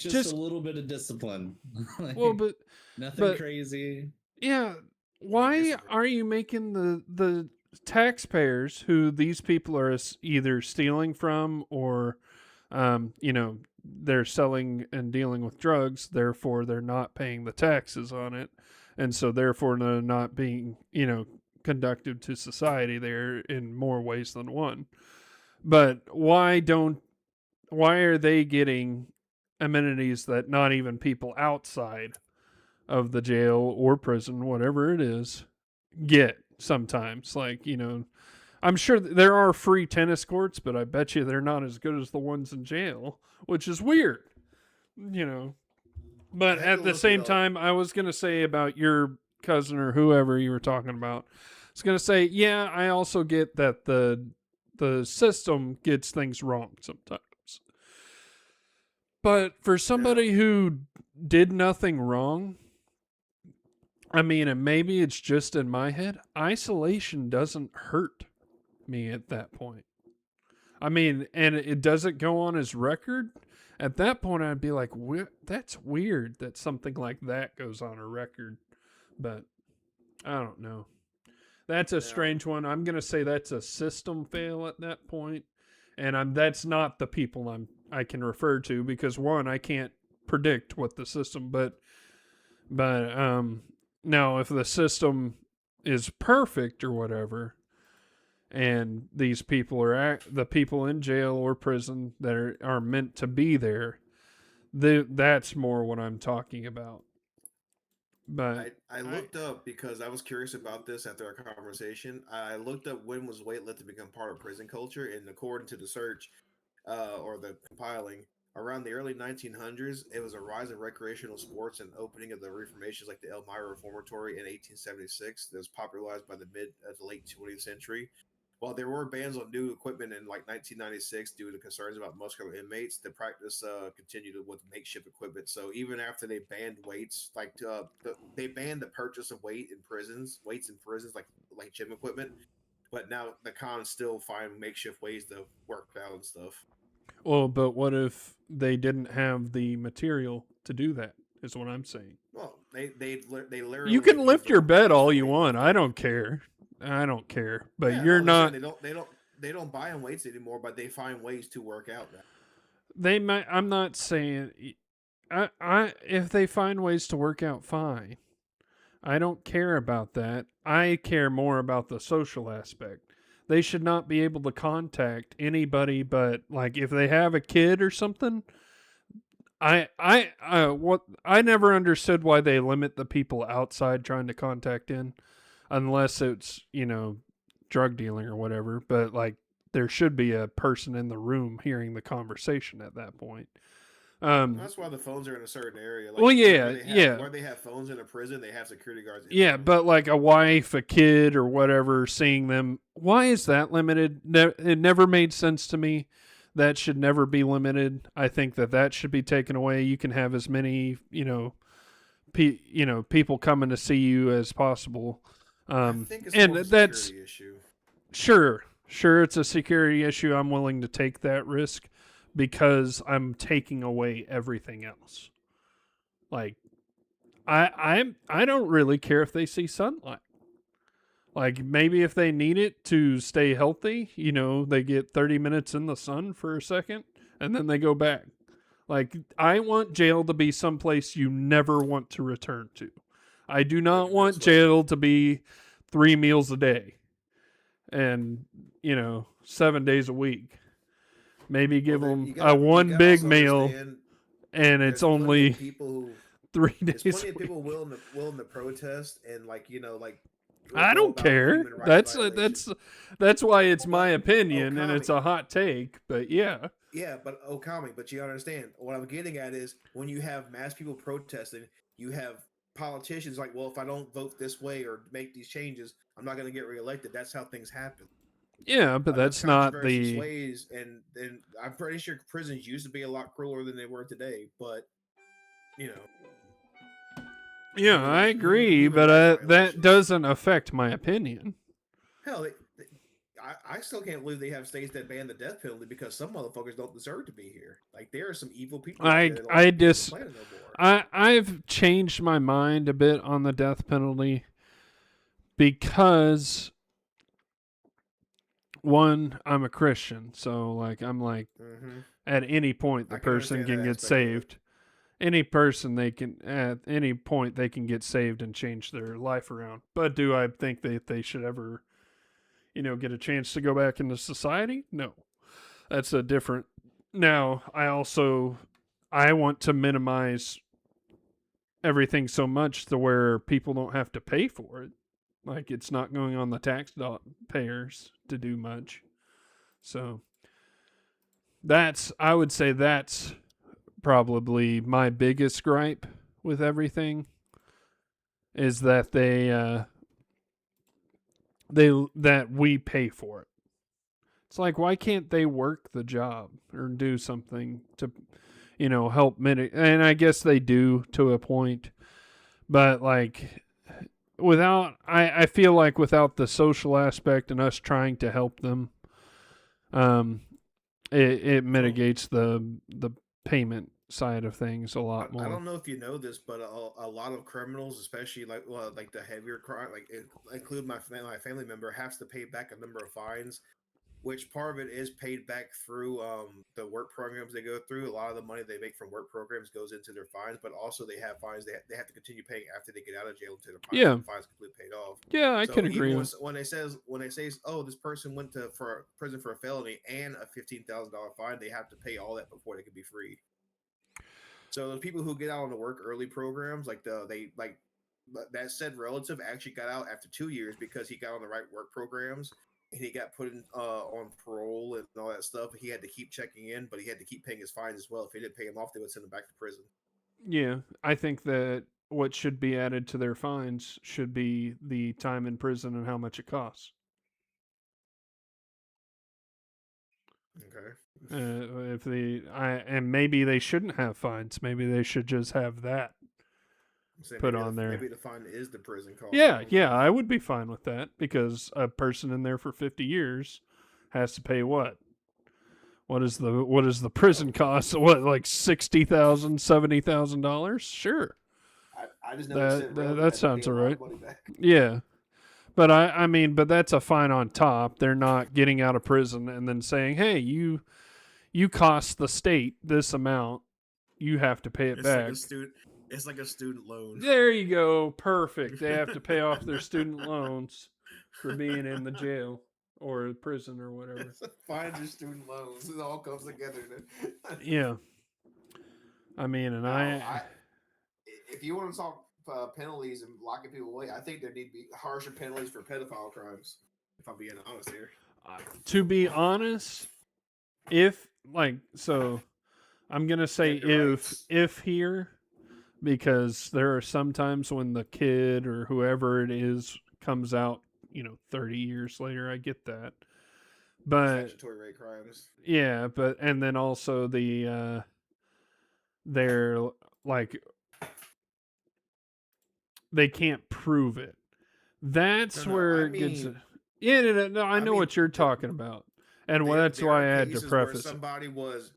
a little bit of discipline. Like, well, but nothing crazy. Yeah. Why are you making the taxpayers, who these people are either stealing from or, they're selling and dealing with drugs, therefore they're not paying the taxes on it. And so therefore they're not being, conductive to society there in more ways than one. But why are they getting amenities that not even people outside of the jail or prison, whatever it is, get sometimes? Like, I'm sure there are free tennis courts, but I bet you they're not as good as the ones in jail, which is weird, But at the same time, I was going to say about your cousin or whoever you were talking about, I was going to say, yeah, I also get that the system gets things wrong sometimes. But for somebody who did nothing wrong, I mean, and maybe it's just in my head, isolation doesn't hurt me at that point. I mean, and it doesn't go on his record. At that point, I'd be like, that's weird that something like that goes on a record. But I don't know. That's a strange one. I'm going to say that's a system fail at that point. And that's not the people I can refer to, because one, I can't predict what the system, but now if the system is perfect or whatever, and these people are the people in jail or prison that are meant to be there, that's more what I'm talking about. But I looked up, because I was curious about this after our conversation. I looked up when was weightlifting become part of prison culture, and according to the search or the compiling, around the early 1900s, it was a rise in recreational sports and opening of the reformations like the Elmira Reformatory in 1876 that was popularized by the late 20th century. While there were bans on new equipment in like 1996 due to concerns about muscular inmates, the practice continued with makeshift equipment. So even after they banned weights, they banned the purchase of weights in prisons, like gym equipment. But now the cons still find makeshift ways to work out and stuff. Well, but what if they didn't have the material to do that? Is what I'm saying. Well, they literally. You can lift your bed all you want. I don't care. But you're not. They don't buy in weights anymore, but they find ways to work out now. They might. I'm not saying. If they find ways to work out, fine. I don't care about that. I care more about the social aspect. They should not be able to contact anybody, but like if they have a kid or something. I never understood why they limit the people outside trying to contact in, unless it's, drug dealing or whatever. But like there should be a person in the room hearing the conversation at that point. That's why the phones are in a certain area. Like, where they have phones in a prison, they have security guards. But like a wife, a kid, or whatever, seeing them. Why is that limited? It never made sense to me. That should never be limited. I think that should be taken away. You can have as many, people coming to see you as possible. I think it's more of a security issue. Sure, it's a security issue. I'm willing to take that risk because I'm taking away everything else. Like, I don't really care if they see sunlight. Like maybe if they need it to stay healthy, they get 30 minutes in the sun for a second and then they go back. Like I want jail to be someplace you never want to return to. I do not want jail to be 3 meals a day and, 7 days a week. Maybe give them one big meal and it's only people who 3 there's days. plenty of people willing to protest and I don't care. That's why it's my opinion and it's a hot take, but yeah. Yeah, but Okami, but you understand what I'm getting at is when you have mass people protesting, you have politicians like, well, if I don't vote this way or make these changes, I'm not going to get reelected. That's how things happen. Yeah, but that's not the ways, and I'm pretty sure prisons used to be a lot crueler than they were today. But yeah, I agree, but that doesn't affect my opinion. Hell, I still can't believe they have states that ban the death penalty because some motherfuckers don't deserve to be here. Like there are some evil people. I've changed my mind a bit on the death penalty because one, I'm a Christian, so at any point the person can get saved. Any person at any point they can get saved and change their life around. But do I think that they should ever get a chance to go back into society? No. That's a different. Now, I want to minimize everything so much to where people don't have to pay for it. Like it's not going on the taxpayers to do much. So I would say that's probably my biggest gripe with everything is that that we pay for it. It's like, why can't they work the job or do something to, help mitigate? And I guess they do to a point, but I feel like without the social aspect and us trying to help them, it mitigates the payment side of things a lot more. I don't know if you know this, but a lot of criminals, especially like the heavier crime, include my family member, has to pay back a number of fines, which part of it is paid back through the work programs they go through. A lot of the money they make from work programs goes into their fines, but also they have fines they have to continue paying after they get out of jail until the fines completely paid off. Yeah, I can agree. When they say, oh, this person went to prison for a felony and a $15,000 fine, they have to pay all that before they can be freed. So the people who get out on the work early programs, that said relative actually got out after 2 years because he got on the right work programs and he got put in on parole and all that stuff. He had to keep checking in, but he had to keep paying his fines as well. If he didn't pay him off, they would send him back to prison. Yeah, I think that what should be added to their fines should be the time in prison and how much it costs. Okay. And maybe they shouldn't have fines. Maybe they should just have that put on there. Maybe the fine is the prison cost. Yeah, I would be fine with that because a person in there for 50 years has to pay what? What is the prison cost? What, like $60,000, $70,000? Sure. I just know that sounds all right. Yeah. But but that's a fine on top. They're not getting out of prison and then saying, "Hey, you cost the state this amount. You have to pay it back." It's like a student loan. There you go. Perfect. They have to pay off their student loans for being in the jail or prison or whatever. Fines your student loans. It all comes together. Yeah. If you want to talk penalties and locking people away, I think there need to be harsher penalties for pedophile crimes. If I'm being honest here. To be honest, I'm gonna say if here, because there are some times when the kid or whoever it is comes out, 30 years later. I get that, but statutory rape crimes. Yeah, but and then also they're they can't prove it. That's where it gets. No, I know what you're talking about, and that's why I had to preface. Somebody was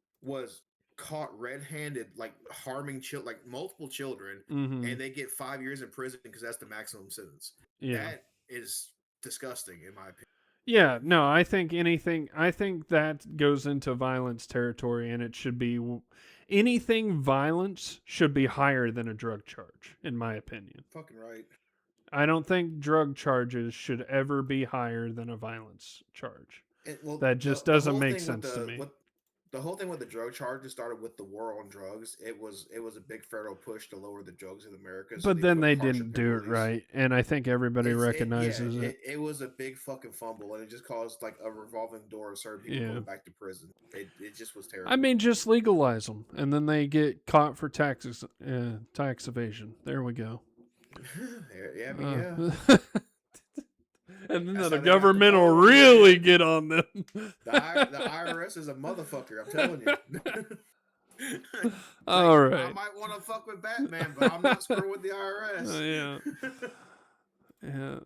caught red-handed, like harming like multiple children, Mm-hmm. and they get 5 years in prison because that's the maximum sentence. Yeah. That is disgusting, in my opinion. Yeah, no, I think that goes into violence territory, and it should be anything violence should be higher than a drug charge, in my opinion. Fucking right. I don't think drug charges should ever be higher than a violence charge. And, well, That just the doesn't whole make thing sense with to the, me. the whole thing with the drug charges started with the war on drugs. It was a big federal push to lower the drugs in America. So But then put they harsher didn't do it penalties. right, and I think everybody recognizes yeah, it. It was a big fucking fumble, and it just caused like a revolving door of certain people Yeah. going back to prison. It just was terrible. I mean, just legalize them, and then they get caught for tax evasion. There we go. yeah, I mean, yeah. And then That's the how they have to government will follow it, really man. get on them. the IRS is a motherfucker. I'm telling you. All Like, right. I might want to fuck with Batman, but I'm not screwing with the IRS. Yeah.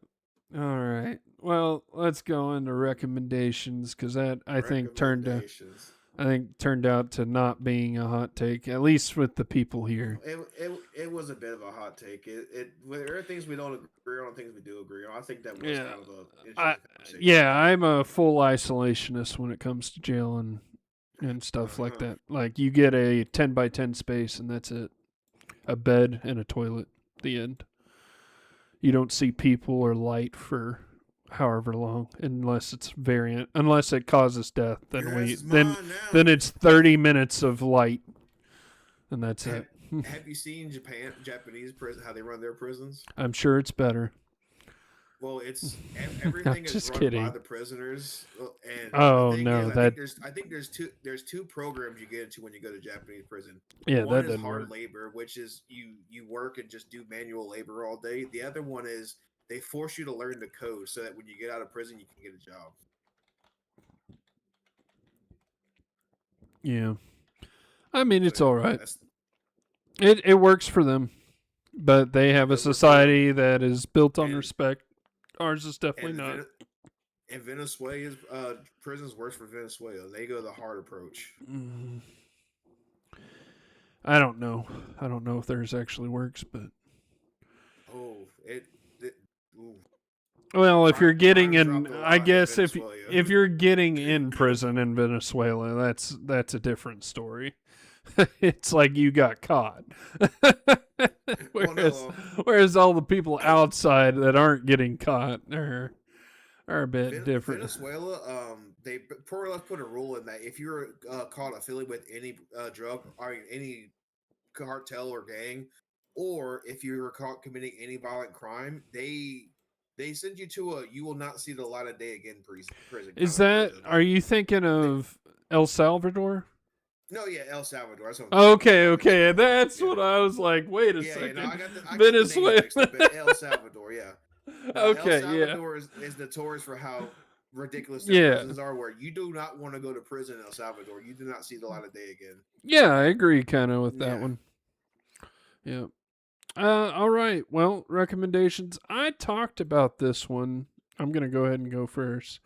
All right. Well, let's go into recommendations because that I think turned out to not being a hot take, at least with the people here. It was a bit of a hot take. There are things we don't agree on, things we do agree on. I think that was kind of a interesting conversation. Yeah, I'm a full isolationist when it comes to jail and stuff like that. Like you get a 10 by 10 space and that's it. A bed and a toilet. The end. You don't see people or light for however long unless it causes death. Then it's 30 minutes of light and that's it. Have you seen Japanese prison, how they run their prisons? I'm sure it's better. Well, it's everything is run by the prisoners. And I think there's two programs you get into when you go to Japanese prison. Yeah, one that is doesn't hard work. labor, which is you work and just do manual labor all day. The other one is they force you to learn the code so that when you get out of prison, you can get a job. Yeah, I mean it's all right. It works for them, but they have a society that is built on respect. Ours is definitely not. And Venezuela's prison's worse for Venezuela. They go the hard approach. I don't know. I don't know if theirs actually works, but well, if you're getting in, I guess if you're getting in prison in Venezuela, that's a different story. It's like you got caught. Whereas all the people outside that aren't getting caught are a bit different. Venezuela, they more or less put a rule in that if you're caught affiliated with any drug or any cartel or gang, or if you were caught committing any violent crime, they send you to you will not see the light of day again prison. Is that? Are you thinking of El Salvador? No, yeah, El Salvador. Okay. That's what I was like. Wait a second. I got Venezuela. El Salvador, yeah. El Salvador is notorious for how ridiculous their prisons are, where you do not want to go to prison in El Salvador. You do not see the light of day again. Yeah, I agree kind of with that one. Yeah. All right. Well, recommendations. I talked about this one. I'm going to go ahead and go first.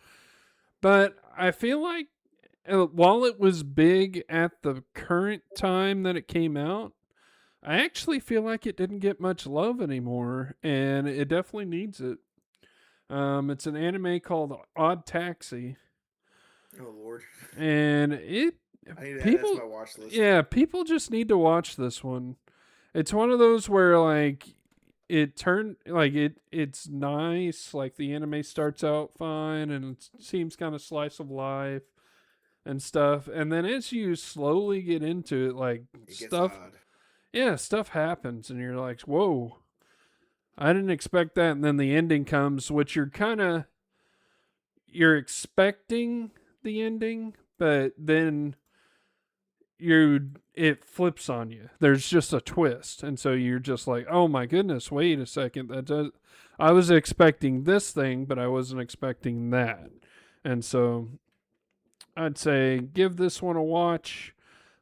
But I feel like while it was big at the current time that it came out, I actually feel like it didn't get much love anymore, and it definitely needs it. It's an anime called Odd Taxi. Oh Lord! And that's my watch list. Yeah, people just need to watch this one. It's one of those where like it's nice. Like the anime starts out fine, and it seems kind of slice of life and stuff, and then as you slowly get into it, like stuff happens, and you're like, whoa, I didn't expect that. And then the ending comes, which you're expecting the ending, but then it flips on you. There's just a twist, and so you're just like, oh my goodness, wait a second, I was expecting this thing, but I wasn't expecting that. And so I'd say give this one a watch.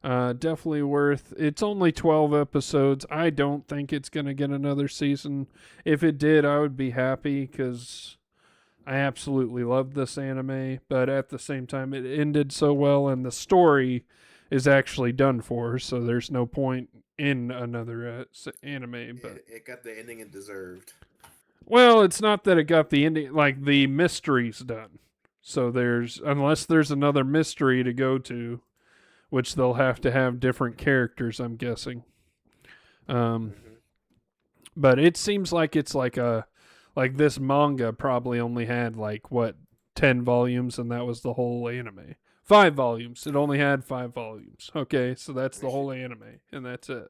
Definitely worth. It's only 12 episodes. I don't think it's going to get another season. If it did, I would be happy because I absolutely loved this anime. But at the same time, it ended so well, and the story is actually done for, so there's no point in another anime. But It got the ending it deserved. well, it's not that it got the ending, like the mystery's done. So unless there's another mystery to go to, which they'll have to have different characters, I'm guessing. Mm-hmm. But it seems like it's like this manga probably only had like what 10 volumes, and that was the whole anime. 5 volumes. It only had 5 volumes. Okay, so that's the whole anime, and that's it.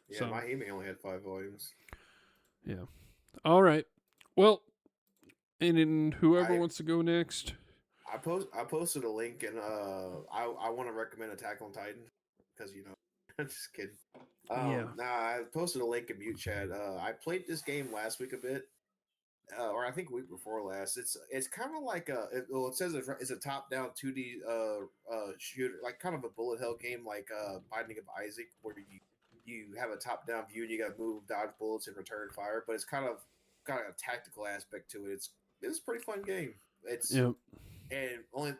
Yeah, So, My Hime only had 5 volumes. yeah. All right. Well, and then whoever I wants to go next. I posted a link and I want to recommend Attack on Titan because I'm just kidding. Yeah. Nah, I posted a link in mute chat. I played this game last week a bit, or I think week before last. It's kind of like it says it's a top down 2D shooter, like kind of a bullet hell game, like Binding of Isaac, where you have a top down view and you got to move, dodge bullets, and return fire. But it's kind of got a tactical aspect to it. It's a pretty fun game. It's Yep. and only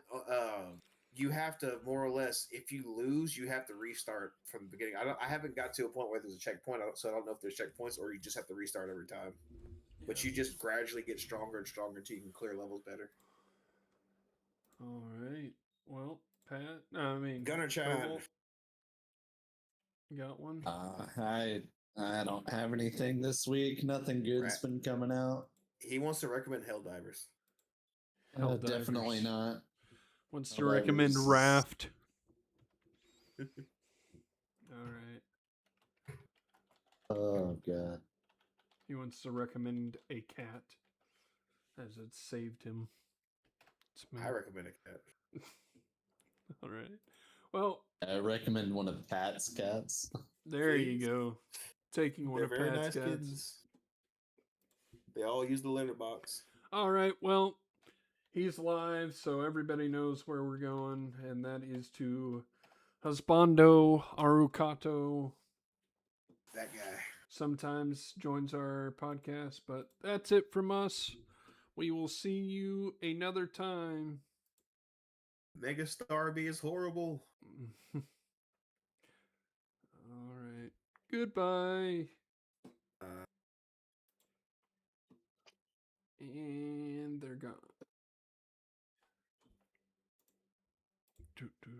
you have to more or less, if you lose, you have to restart from the beginning. I haven't got to a point where there's a checkpoint, so I don't know if there's checkpoints or you just have to restart every time. But you just gradually get stronger and stronger until you can clear levels better. All right. Well, Pat, I mean, Gunner Chan. Cobalt, you got one? I don't have anything this week. Nothing good's been coming out. He wants to recommend Helldivers. Definitely not. Wants to recommend Raft. All right. Oh god. He wants to recommend a cat, as it saved him. I recommend a cat. All right. Well, I recommend one of Pat's cats. there you go. Taking one They're of very Pat's nice cats. kittens. They all use the litter box. All right. Well, he's live, so everybody knows where we're going, and that is to Husbando Arukato. That guy. Sometimes joins our podcast, but that's it from us. We will see you another time. Mega Starby is horrible. All right. Goodbye. And they're gone. Doo-doo.